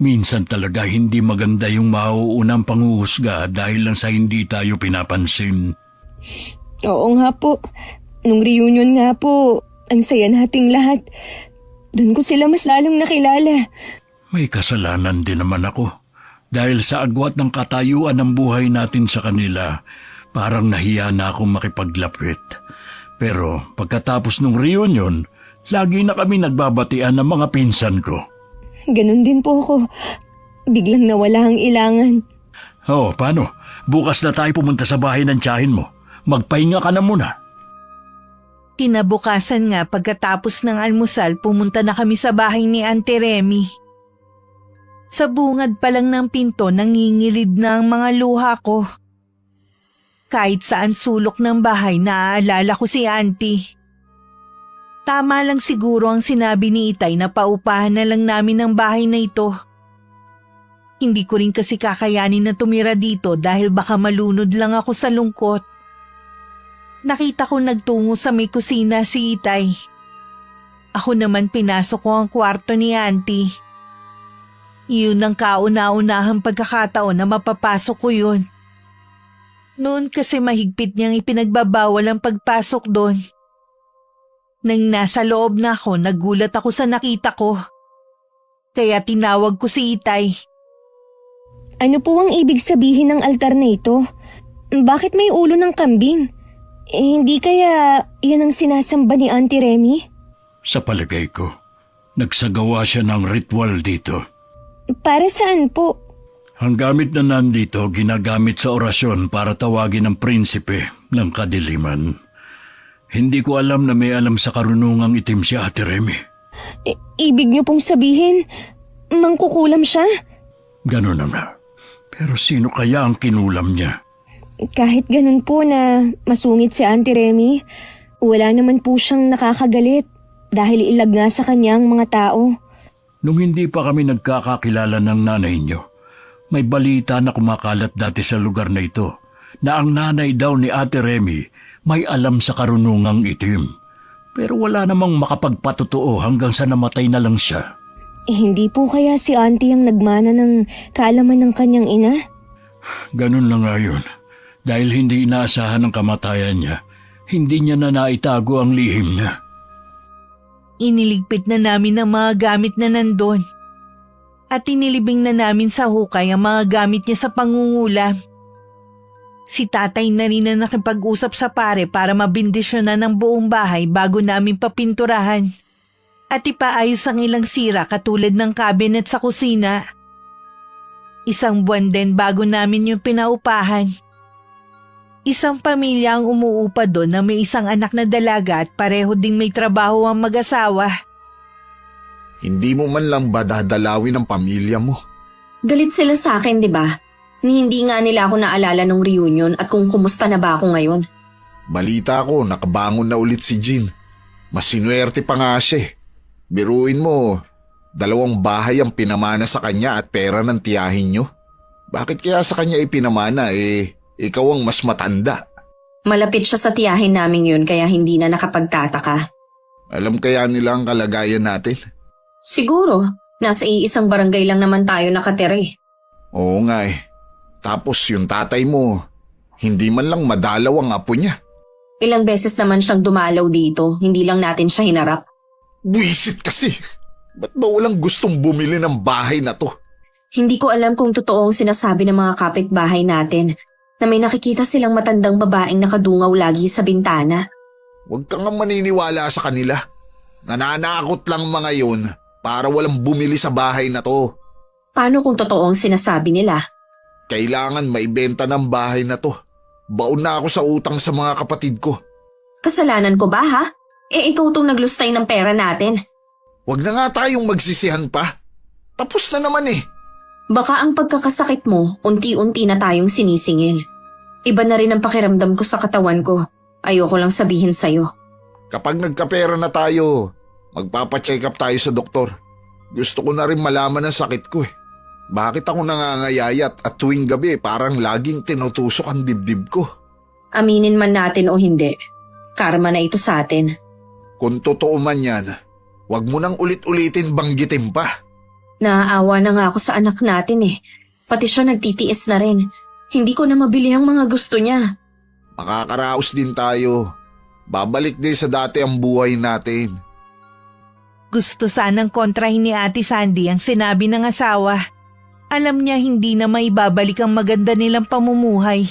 minsan talaga hindi maganda yung mauunang panghuhusga dahil lang sa hindi tayo pinapansin. Oo nga po. Nung reunion nga po, ang saya nating lahat. Doon ko sila mas lalong nakilala. May kasalanan din naman ako. Dahil sa agwat ng katayuan ng buhay natin sa kanila, parang nahiya na akong makipaglapit. Pero pagkatapos ng reunion, lagi na kami nagbabatian ng mga pinsan ko. Ganun din po ako. Biglang nawala ang ilangan. Oh, paano? Bukas na tayo pumunta sa bahay ng tiyahin mo. Magpahinga ka na muna. Kinabukasan nga pagkatapos ng almusal pumunta na kami sa bahay ni Auntie Remy. Sa bungad pa lang ng pinto nangingilid na ang mga luha ko. Kahit saan sulok ng bahay naaalala ko si Auntie. Tama lang siguro ang sinabi ni Itay na paupahan na lang namin ang bahay na ito. Hindi ko rin kasi kakayanin na tumira dito dahil baka malunod lang ako sa lungkot. Nakita ko nagtungo sa may kusina si Itay. Ako naman pinasok ko ang kwarto ni Auntie. Iyon ang kauna-unahang pagkakataon na mapapasok ko yun. Noon kasi mahigpit niyang ipinagbabawal ang pagpasok doon. Nang nasa loob na ako, nagulat ako sa nakita ko. Kaya tinawag ko si Itay. Ano po ang ibig sabihin ng altar na ito? Bakit may ulo ng kambing? Hindi kaya yan ang sinasamba ni Auntie Remy? Sa palagay ko, nagsagawa siya ng ritual dito. Para saan po? Ang gamit na nandito ginagamit sa orasyon para tawagin ang prinsipe ng kadiliman. Hindi ko alam na may alam sa karunungang itim si Ate Remy. Ibig niyo pong sabihin, mangkukulam siya? Ganun na nga. Pero sino kaya ang kinulam niya? Kahit ganun po na masungit si Auntie Remy, wala naman po siyang nakakagalit dahil ilag nga sa kanyang mga tao. Nung hindi pa kami nagkakakilala ng nanay niyo, may balita na kumakalat dati sa lugar na ito na ang nanay daw ni Ate Remy may alam sa karunungang itim. Pero wala namang makapagpatotoo hanggang sa namatay na lang siya. Hindi po kaya si Auntie ang nagmana ng kaalaman ng kanyang ina? Ganun na nga yun. Dahil hindi inaasahan ang kamatayan niya, hindi niya na naitago ang lihim niya. Iniligpit na namin ang mga gamit na nandun. At inilibing na namin sa hukay ang mga gamit niya sa pangungulam. Si tatay na rin na nakipag-usap sa pare para mabindisyonan ng buong bahay bago namin papinturahan. At ipaayos ang ilang sira katulad ng cabinet sa kusina. Isang buwan din bago namin yung pinaupahan. Isang pamilya ang umuupa doon na may isang anak na dalaga at pareho ding may trabaho ang mag-asawa. Hindi mo man lang ba dadalawin ang pamilya mo? Galit sila sa akin, di ba? Ni hindi nga nila ako naalala nung reunion at kung kumusta na ba ako ngayon. Balita ko, nakabangon na ulit si Jean. Mas sinuwerte pa nga siya. Biruin mo, 2 bahay ang pinamana sa kanya at pera ng tiyahin nyo. Bakit kaya sa kanya ipinamana ikaw ang mas matanda? Malapit siya sa tiyahin namin yun kaya hindi na nakapagtataka. Alam kaya nila ang kalagayan natin? Siguro, nasa iisang barangay lang naman tayo nakatira eh. Oo nga eh. Tapos yung tatay mo, hindi man lang madalaw ang apo niya. Ilang beses naman siyang dumalaw dito, hindi lang natin siya hinarap. Buisit kasi. Ba't ba walang gustong bumili ng bahay na to? Hindi ko alam kung totoo ang sinasabi ng mga kapitbahay natin na may nakikita silang matandang babaeng nakadungaw lagi sa bintana. Huwag kang maniniwala sa kanila. Nananakot lang mga yun para walang bumili sa bahay na to. Paano kung totoo ang sinasabi nila? Kailangan maibenta ng bahay na to. Baon na ako sa utang sa mga kapatid ko. Kasalanan ko ba ha? Ikaw tong naglustay ng pera natin. Huwag na nga tayong magsisihan pa. Tapos na naman eh. Baka ang pagkakasakit mo, unti-unti na tayong sinisingil. Iba na rin ang pakiramdam ko sa katawan ko. Ayoko lang sabihin sa'yo. Kapag nagkapera na tayo, magpapacheck up tayo sa doktor. Gusto ko na rin malaman ang sakit ko eh. Bakit ako nangangayayat at tuwing gabi parang laging tinutusok ang dibdib ko? Aminin man natin o hindi, karma na ito sa atin. Kung totoo man yan, huwag mo nang ulit-ulitin banggitin pa. Naaawa na nga ako sa anak natin eh. Pati siya nagtitiis na rin. Hindi ko na mabili ang mga gusto niya. Makakaraos din tayo. Babalik din sa dati ang buhay natin. Gusto sanang kontrahin ni Ate Sandy ang sinabi ng asawa. Alam niya hindi na maibabalik ang maganda nilang pamumuhay.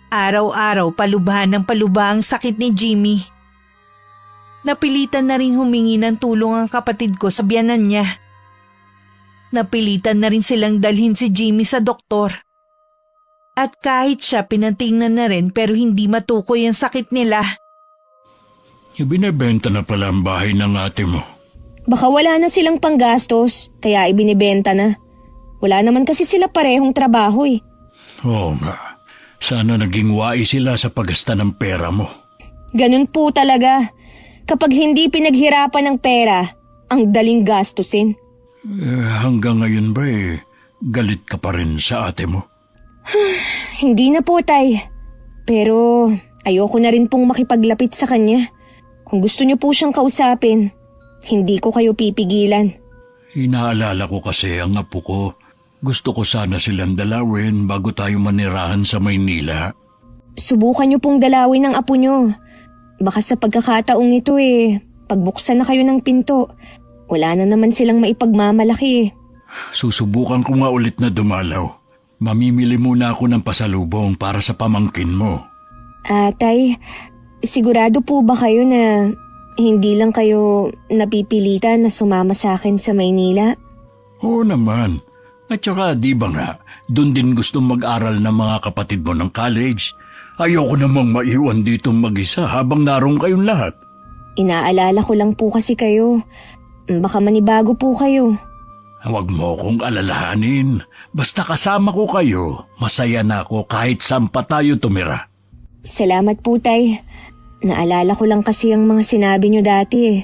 Araw-araw palubhan ng palubha ang sakit ni Jimmy. Napilitan na rin humingi ng tulong ang kapatid ko sa biyanan niya. Napilitan na rin silang dalhin si Jimmy sa doktor. At kahit siya pinatingnan na rin pero hindi matukoy ang sakit nila. Ibinebenta na pala ang bahay ng ate mo. Baka wala na silang panggastos, kaya ibinibenta na. Wala naman kasi sila parehong trabaho eh. Oo nga. Sana naging wais sila sa paggasta ng pera mo. Ganun po talaga. Kapag hindi pinaghirapan ng pera, ang daling gastusin. Hanggang ngayon ba galit ka pa rin sa ate mo? Hindi na po, tay. Pero ayoko na rin pong makipaglapit sa kanya. Kung gusto niyo po siyang kausapin, hindi ko kayo pipigilan. Inaalala ko kasi ang apo ko. Gusto ko sana silang dalawin bago tayo manirahan sa Maynila. Subukan niyo pong dalawin ang apo niyo. Baka sa pagkakataong ito pagbuksan na kayo ng pinto, wala na naman silang maipagmamalaki. Susubukan ko nga ulit na dumalaw. Mamimili muna ako ng pasalubong para sa pamangkin mo. Tay, sigurado po ba kayo na hindi lang kayo napipilitan na sumama sa akin sa Maynila? Oo naman. At saka di ba nga, doon din gustong mag-aral ng mga kapatid mo ng college. Ayoko namang maiwan dito mag-isa habang naroon kayong lahat. Inaalala ko lang po kasi kayo. Baka manibago po kayo. Huwag mo akong alalahanin. Basta kasama ko kayo, masaya na ako kahit saan pa tayo tumira. Salamat po, tay. Naalala ko lang kasi ang mga sinabi niyo dati.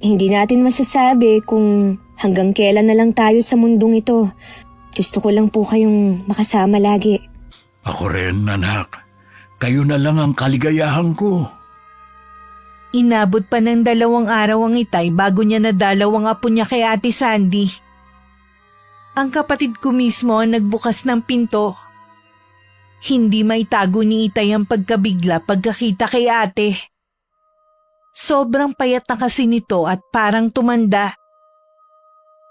Hindi natin masasabi kung hanggang kailan na lang tayo sa mundong ito. Gusto ko lang po kayong makasama lagi. Ako rin, anak. Kayo na lang ang kaligayahan ko. Inabot pa ng 2 araw ang itay bago niya nadalaw ang apo niya kay Ate Sandy. Ang kapatid ko mismo ang nagbukas ng pinto. Hindi maitago ni Itay ang pagkabigla pagkakita kay ate. Sobrang payat na kasi nito at parang tumanda.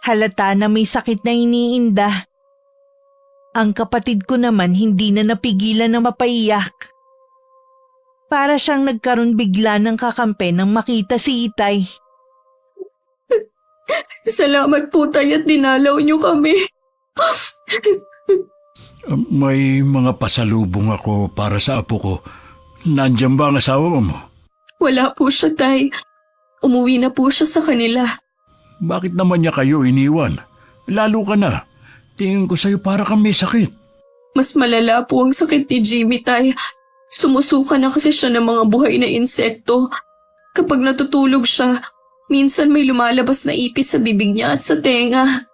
Halata na may sakit na iniinda. Ang kapatid ko naman hindi na napigilan na mapaiyak. Para siyang nagkaroon bigla ng kakampi nang makita si Itay. Salamat po, Tay, at dinalaw niyo kami. May mga pasalubong ako para sa apo ko. Nandiyan ba ang asawa mo? Wala po siya, Tay. Umuwi na po siya sa kanila. Bakit naman niya kayo iniwan? Lalo ka na. Tingin ko sa'yo para kang may sakit. Mas malala po ang sakit ni Jimmy, Tay. Sumusuka na kasi siya ng mga buhay na insekto. Kapag natutulog siya, minsan may lumalabas na ipis sa bibig niya at sa tenga.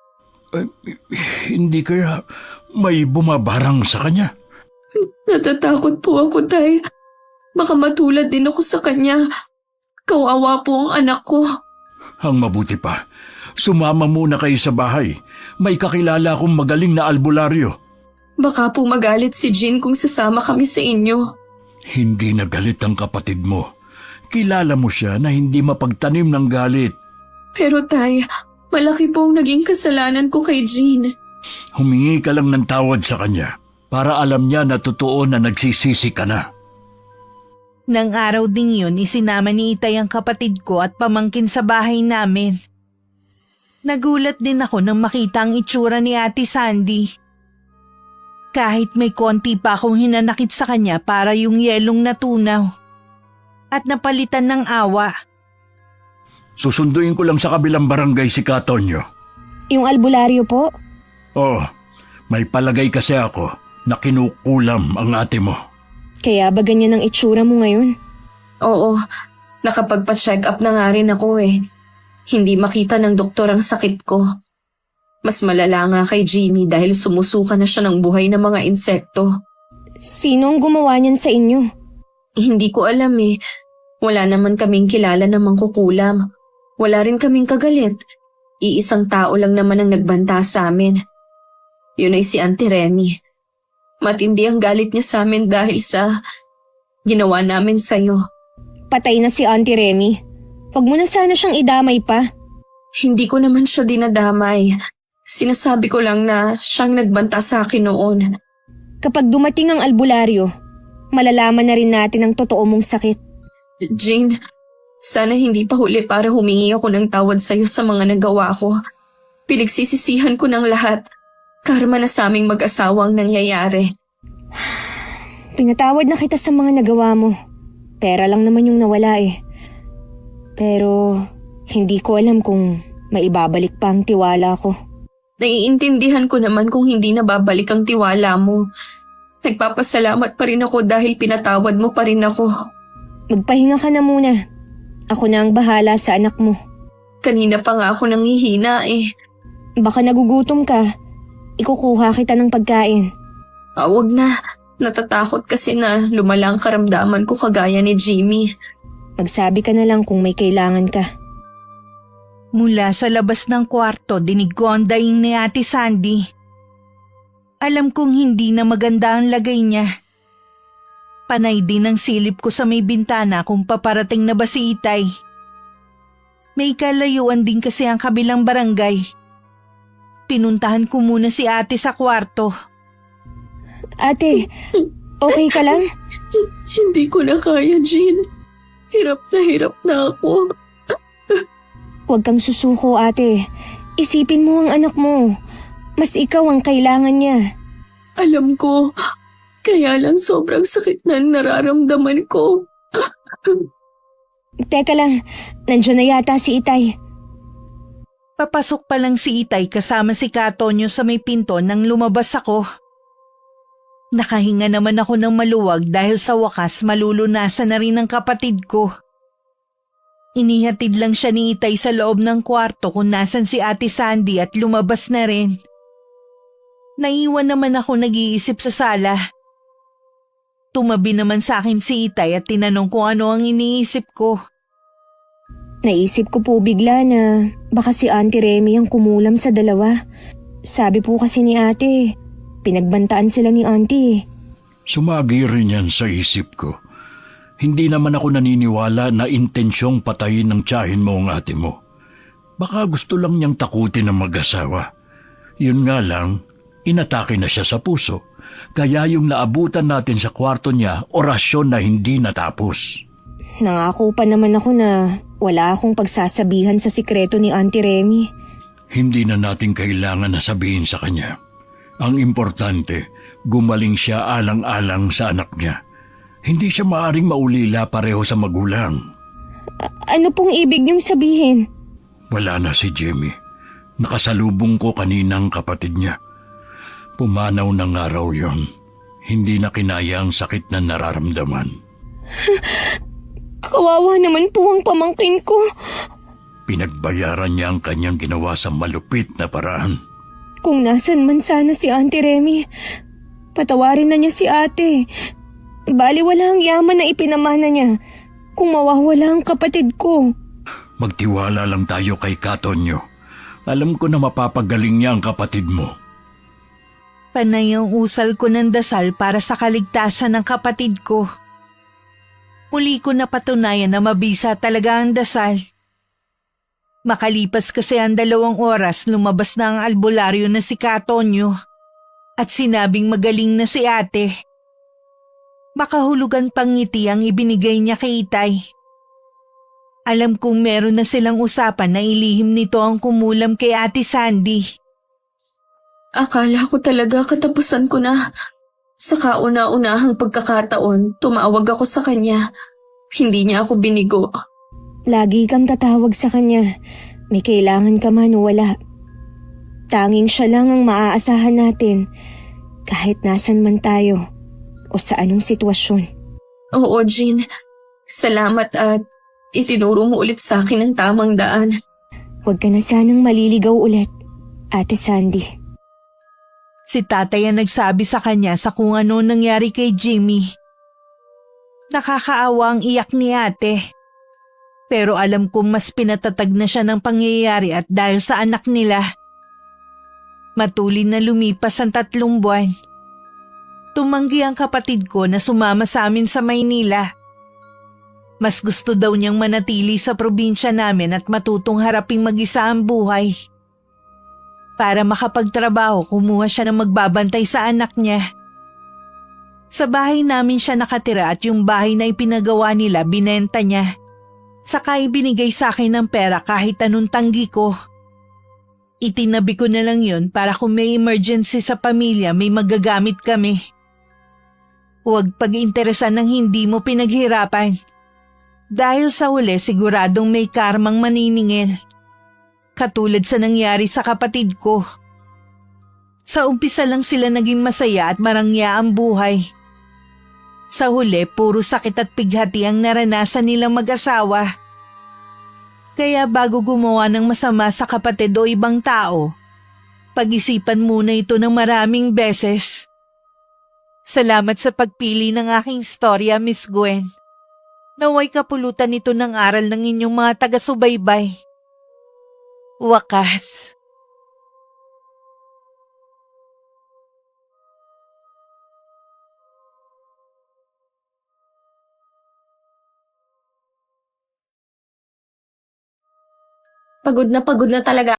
Hindi kaya may bumabarang sa kanya? Natatakot po ako, Tay. Baka matulad din ako sa kanya. Kawawa po ang anak ko. Ang mabuti pa, sumama muna kayo sa bahay. May kakilala akong magaling na albularyo. Baka po magalit si Jean kung sasama kami sa inyo. Hindi nagalit ang kapatid mo. Kilala mo siya na hindi mapagtanim ng galit. Pero Tay, malaki po ang naging kasalanan ko kay Jean. Humingi ka lang ng tawad sa kanya para alam niya na totoo na nagsisisi ka na. Nang araw ding yun, isinama ni Itay ang kapatid ko at pamangkin sa bahay namin. Nagulat din ako nang makita ang itsura ni Ate Sandy. Kahit may konti pa akong hinanakit sa kanya para yung yelong natunaw. At napalitan ng awa. Susunduin ko lang sa kabilang barangay si Katonyo. Yung albularyo po? Oh, may palagay kasi ako na kinukulam ang ate mo. Kaya ba ganyan ang itsura mo ngayon? Oo, nakapagpa-check up na nga rin ako eh. Hindi makita ng doktor ang sakit ko. Mas malala nga kay Jimmy dahil sumusuka na siya ng buhay ng mga insekto. Sino ang gumawa niyan sa inyo? Hindi ko alam eh. Wala naman kaming kilala na mangkukulam. Wala rin kaming kagalit. Iisang tao lang naman ang nagbanta sa amin. Yun ay si Auntie Remy. Matindi ang galit niya sa amin dahil sa ginawa namin sa'yo. Patay na si Auntie Remy. Huwag mo na sana siyang idamay pa. Hindi ko naman siya dinadamay. Sinasabi ko lang na siyang nagbanta sa akin noon. Kapag dumating ang albularyo, malalaman na rin natin ang totoo mong sakit. Jean, sana hindi pa huli para humingi ako ng tawad sa'yo sa mga nagawa ko. Pinagsisisihan ko ng lahat. Karma na sa aming mag-asawa ang nangyayari. Pinatawad na kita sa mga nagawa mo. Pera lang naman yung nawala eh. Pero hindi ko alam kung maibabalik pa ang tiwala ko. Naiintindihan ko naman kung hindi na babalik ang tiwala mo. Nagpapasalamat pa rin ako dahil pinatawad mo pa rin ako. Magpahinga ka na muna. Ako na ang bahala sa anak mo. Kanina pa nga ako nanghihina eh. Baka nagugutom ka. Ikukuha kita ng pagkain. Wag na. Natatakot kasi na lumala ang karamdaman ko kagaya ni Jimmy. Magsabi ka na lang kung may kailangan ka. Mula sa labas ng kwarto, dinig ko ang daing ni Ate Sandy. Alam kong hindi na maganda ang lagay niya. Panay din ang silip ko sa may bintana kung paparating na ba si Itay. May kalayuan din kasi ang kabilang barangay. Pinuntahan ko muna si ate sa kwarto. Ate, okay ka lang? Hindi ko na kaya, Jean. Hirap na ako. Huwag kang susuko, ate. Isipin mo ang anak mo. Mas ikaw ang kailangan niya. Alam ko. Kaya lang sobrang sakit na ang nararamdaman ko. Teka lang, nandiyan na yata si Itay. Papasok pa lang si Itay kasama si Katonyo sa may pinto nang lumabas ako. Nakahinga naman ako ng maluwag dahil sa wakas malulunasan na rin ang kapatid ko. Inihatid lang siya ni Itay sa loob ng kwarto kung nasan si Ate Sandy at lumabas na rin. Naiwan naman ako nag-iisip sa sala. Tumabi naman sa akin si Itay at tinanong kung ano ang iniisip ko. Naisip ko po bigla na baka si Auntie Remy ang kumulam sa dalawa. Sabi po kasi ni ate, pinagbantaan sila ni Auntie. Sumagi rin yan sa isip ko. Hindi naman ako naniniwala na intensyong patayin ng tiyahin mo ang ate mo. Baka gusto lang niyang takutin ang mag-asawa. Yun nga lang, inatake na siya sa puso. Kaya yung naabutan natin sa kwarto niya, orasyon na hindi natapos. Nangako pa naman ako na wala akong pagsasabihan sa sikreto ni Auntie Remy. Hindi na natin kailangan na sabihin sa kanya. Ang importante, gumaling siya alang-alang sa anak niya. Hindi siya maaring maulila pareho sa magulang. Ano pong ibig niyong sabihin? Wala na si Jimmy. Nakasalubong ko kaninang kapatid niya. Pumanaw ng araw yon. Hindi na kinaya ang sakit na nararamdaman. Kawawa naman po ang pamangkin ko. Pinagbayaran niya ang kanyang ginawa sa malupit na paraan. Kung nasan man sana si Auntie Remy, patawarin na niya si ate. Baliwala ang yaman na ipinamana niya kung mawawala ang kapatid ko. Magtiwala lang tayo kay Katonyo. Alam ko na mapapagaling niya ang kapatid mo. Panay ang usal ko ng dasal para sa kaligtasan ng kapatid ko. Muli ko napatunayan na mabisa talaga ang dasal. Makalipas kasi ang 2 oras, lumabas na ang albularyo na si Katonyo at sinabing magaling na si ate. Makahulugan pang ngiti ang ibinigay niya kay Itay. Alam kong meron na silang usapan na ilihim nito ang kumulam kay Ate Sandy. Akala ko talaga katapusan ko na. Sa kauna-unahang pagkakataon, tumawag ako sa kanya. Hindi niya ako binigo. Lagi kang tatawag sa kanya. May kailangan ka man o wala. Tanging siya lang ang maaasahan natin kahit nasan man tayo o sa anong sitwasyon. Oo, Jean. Salamat at itinuro mo ulit sa akin ang tamang daan. Huwag ka na sanang maliligaw ulit, Ate Sandy. Si tatay ang nagsabi sa kanya sa kung ano nangyari kay Jimmy. Nakakaawa ang iyak ni ate. Pero alam kong mas pinatatag na siya ng pangyayari at dahil sa anak nila. Matulin na lumipas ang 3 buwan. Tumanggi ang kapatid ko na sumama sa amin sa Maynila. Mas gusto daw niyang manatili sa probinsya namin at matutong haraping mag-isa ang buhay. Para makapagtrabaho, kumuha siya ng magbabantay sa anak niya. Sa bahay namin siya nakatira at yung bahay na ipinagawa nila binenta niya. Saka ibinigay sa akin ng pera kahit anong tanggi ko. Itinabi ko na lang yun para kung may emergency sa pamilya may magagamit kami. Huwag pag-interesan ng hindi mo pinaghirapan. Dahil sa huli siguradong may karmang maniningil. Katulad sa nangyari sa kapatid ko. Sa umpisa lang sila naging masaya at marangya ang buhay. Sa huli, puro sakit at pighati ang naranasan nilang mag-asawa. Kaya bago gumawa ng masama sa kapatid o ibang tao, pag-isipan muna ito ng maraming beses. Salamat sa pagpili ng aking storya, Miss Gwen. Naway kapulutan ito ng aral ng inyong mga taga-subaybay. Wakas. Pagod na talaga